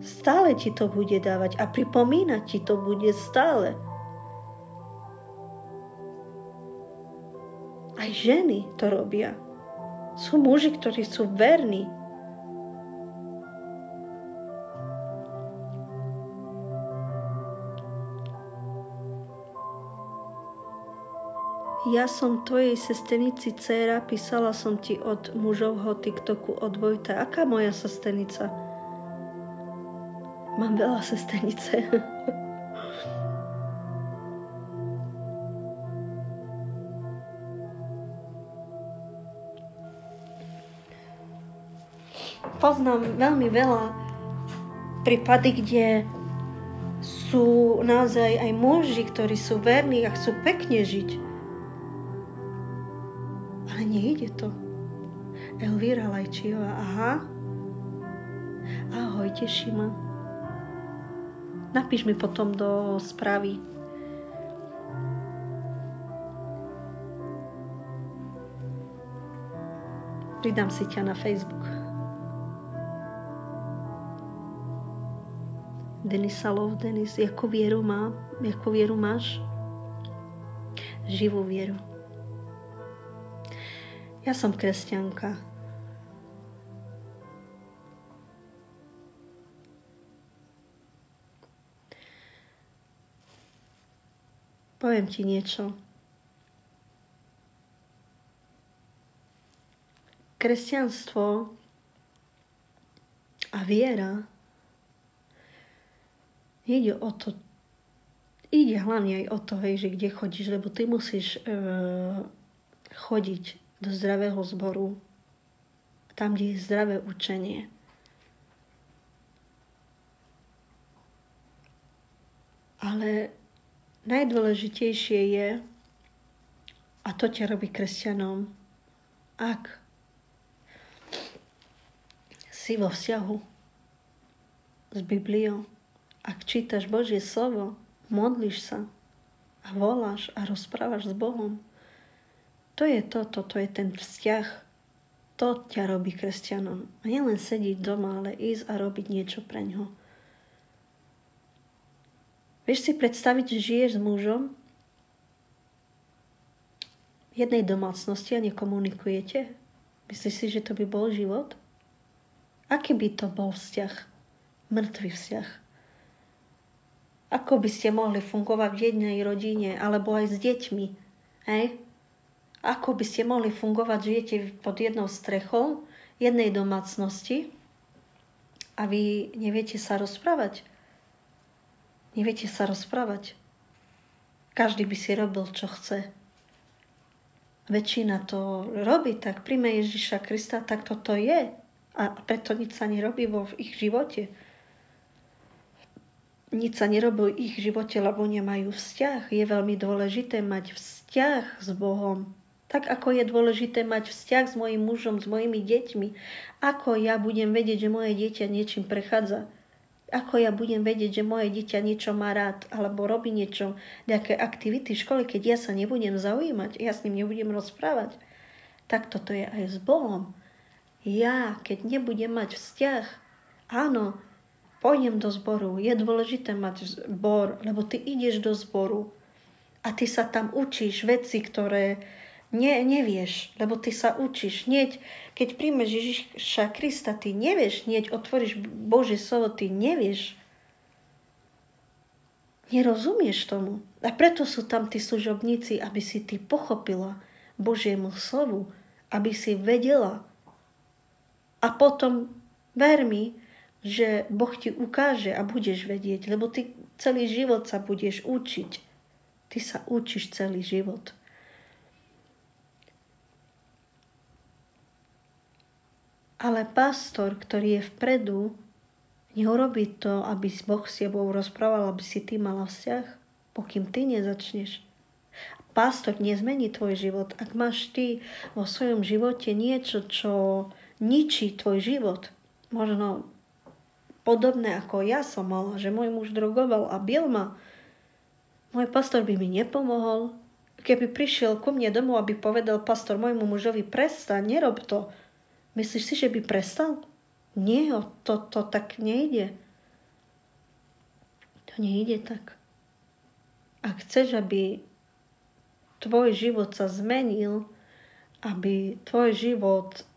Stále ti to bude dávať a pripomínať ti to bude stále. Aj ženy to robia. Sú muži, ktorí sú verní. Ja som tvojej sesternici dcéra, písala som ti od mužovho TikToku od Vojta. Aká moja sesternica? Mám veľa sesternice. Poznám veľmi veľa prípady, kde sú naozaj aj muži, ktorí sú verní a chcú pekne žiť. Ale nejde to. Elvíra Lajčiová, aha. Ahoj, teší ma. Napíš mi potom do správy. Pridám si ťa na Facebook. Denisa Love, Denis, jakú vieru máš? Živú vieru. Ja som kresťanka. Poviem ti niečo. Kresťanstvo a viera ide hlavne aj o to, hej, že kde chodíš, lebo ty musíš chodiť do zdravého zboru, tam, kde je zdravé učenie. Ale najdôležitejšie je, a to ťa robí kresťanom, ak si vo vzťahu s Bibliou, ak čítaš Božie slovo, modlíš sa a voláš a rozprávaš s Bohom, to je ten vzťah. To ťa robí kresťanom. A nielen sedieť doma, ale ísť a robiť niečo pre ňo. Vieš si predstaviť, že žiješ s mužom v jednej domácnosti a nekomunikujete? Myslíš si, že to by bol život? Aký by to bol vzťah? Mŕtvý vzťah. Ako by ste mohli fungovať v jednej rodine alebo aj s deťmi? Hej? Ako by ste mohli fungovať, žijete pod jednou strechou jednej domácnosti a vy neviete sa rozprávať? Neviete sa rozprávať. Každý by si robil, čo chce. Väčšina to robí tak. Príjme Ježiša Krista, tak toto je. A preto nič sa nerobí vo ich živote. Nič sa nerobí v ich živote, lebo nemajú vzťah. Je veľmi dôležité mať vzťah s Bohom. Tak ako je dôležité mať vzťah s mojím mužom, s mojimi deťmi. Ako ja budem vedieť, že moje dieťa niečím prechádza. Ako ja budem vedieť, že moje dieťa niečo má rád, alebo robí niečo, nejaké aktivity v škole, keď ja sa nebudem zaujímať, ja s ním nebudem rozprávať. Tak toto je aj s Bohom. Ja, keď nebudem mať vzťah, áno, pôjdem do zboru. Je dôležité mať zbor, lebo ty ideš do zboru a ty sa tam učíš veci, ktoré nevieš, lebo ty sa učíš. Hneď, keď príjmeš Ježiša Krista, ty nevieš, hneď otvoríš Božie slovo, ty nevieš. Nerozumieš tomu. A preto sú tam tí služobníci, aby si ty pochopila Božiemu slovu, aby si vedela. A potom ver mi, že Boh ti ukáže a budeš vedieť, lebo ty celý život sa budeš učiť. Ty sa učíš celý život. Ale pastor, ktorý je vpredu, neurobí to, aby Boh s tebou rozprával, aby si ty mala vzťah, pokým ty nezačneš. Pastor nezmení tvoj život. Ak máš ty vo svojom živote niečo, čo ničí tvoj život, možno podobné ako ja som mala, že môj muž drogoval a bil ma, môj pastor by mi nepomohol. Keby prišiel ku mne domov, aby povedal pastor môjmu mužovi, prestaň, nerob to. Myslíš si, že by prestal? Nie, to tak nejde. To nejde tak. Ak chceš, aby tvoj život sa zmenil, aby tvoj život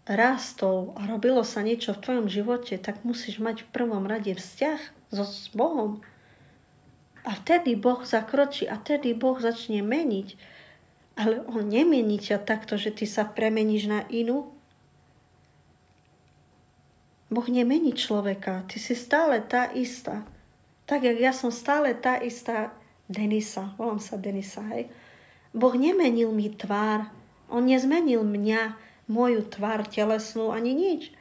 rástol a robilo sa niečo v tvojom živote, tak musíš mať v prvom rade vzťah s Bohom. A vtedy Boh zakročí a vtedy Boh začne meniť. Ale on nemení ťa takto, že ty sa premeníš na inú. Boh nemení človeka. Ty si stále tá istá. Tak, jak ja som stále tá istá Denisa. Volám sa Denisa, hej. Boh nemenil mi tvár. On nezmenil mňa, moju tvár telesnú, ani nič.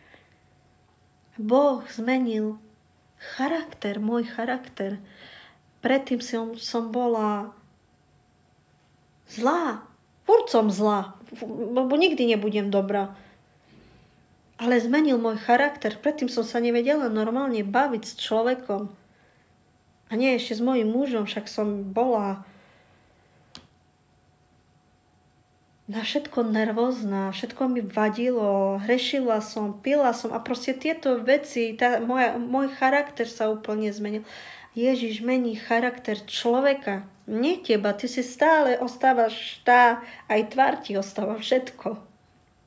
Boh zmenil charakter, môj charakter. Predtým som bola zlá. Furt som zlá. Lebo nikdy nebudem dobrá. Ale zmenil môj charakter. Predtým som sa nevedela normálne baviť s človekom. A nie ešte s mojím mužom, však som bola na všetko nervózna, všetko mi vadilo, hrešila som, pila som a proste tieto veci, môj charakter sa úplne zmenil. Ježiš mení charakter človeka, nie teba, ty si stále ostávaš tá, aj tvár ti ostáva všetko.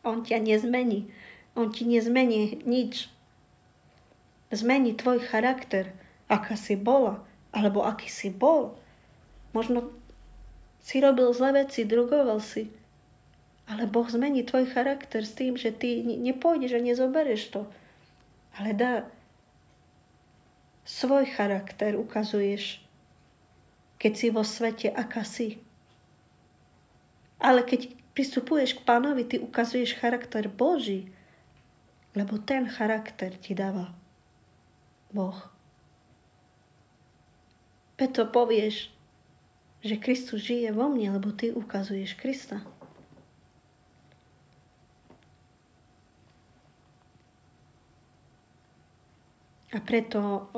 On ťa nezmení. On ti nezmení nič. Zmení tvoj charakter, aká si bola, alebo aký si bol. Možno si robil zlé veci, drugoval si. Ale Boh zmení tvoj charakter s tým, že ty nepôjdeš a nezoberieš to. Ale svoj charakter ukazuješ, keď si vo svete, aká si. Ale keď pristupuješ k Pánovi, ty ukazuješ charakter Boží. Lebo ten charakter ti dáva Boh. Preto povieš, že Kristus žije vo mne, lebo ty ukazuješ Krista. A preto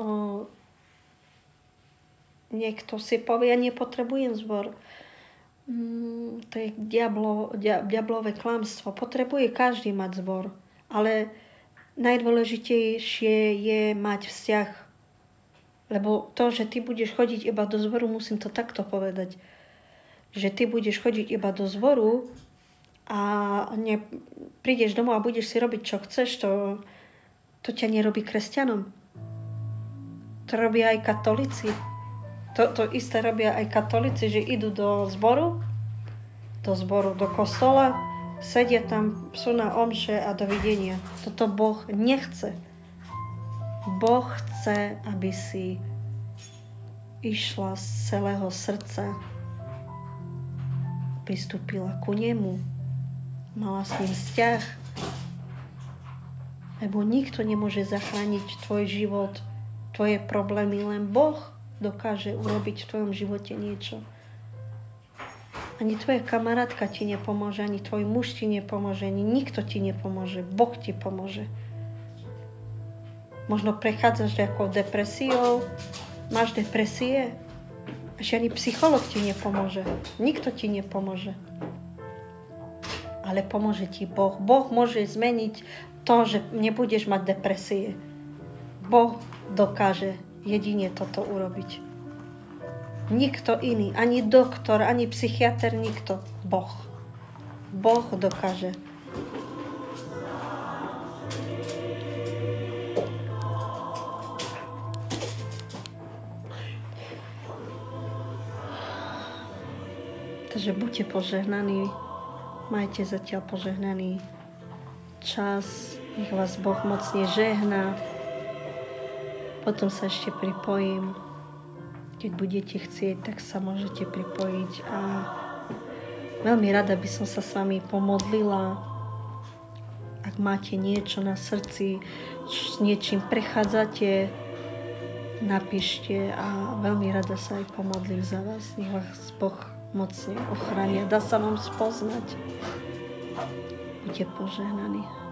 niekto si povie, ja nepotrebujem zbor. To je diablové klamstvo. Potrebuje každý mať zbor. Ale najdôležitejšie je mať vzťah. Lebo to, že ty budeš chodiť iba do zboru, musím to takto povedať, že ty budeš chodiť iba do zboru a prídeš domov a budeš si robiť, čo chceš, to ťa nerobí kresťanom. To robia aj katolíci. To isté robia aj katolíci, že idú do zboru, do kostola, sedia tam, sú na omše a dovidenia. Toto Boh nechce. Boh chce, aby si išla z celého srdca, pristúpila ku nemu, mala s ním vzťah, lebo nikto nemôže zachrániť tvoj život, tvoje problémy, len Boh dokáže urobiť v tvojom živote niečo. Ani tvoja kamarátka ti nepomôže, ani tvoj muž ti nepomôže, ani nikto ti nepomôže. Boh ti pomôže. Možno prechádzaš nejakou depresiou, máš depresie, až ani psycholog ti nepomôže. Nikto ti nepomôže. Ale pomôže ti Boh. Boh môže zmeniť to, že nebudeš mať depresie. Boh dokáže jedine toto urobiť. Nikto iný, ani doktor, ani psychiatr, nikto. Boh. Boh dokáže. Takže buďte požehnaní, majte zatiaľ požehnaný čas, nech vás Boh mocne žehná. Potom sa ešte pripojím. Keď budete chcieť, tak sa môžete pripojiť. A veľmi rada by som sa s vami pomodlila. Ak máte niečo na srdci, s niečím prechádzate, napíšte a veľmi rada sa aj pomodlím za vás. Nech vás Boh mocne ochráni a dá sa vám spoznať. Buďte požehnaní.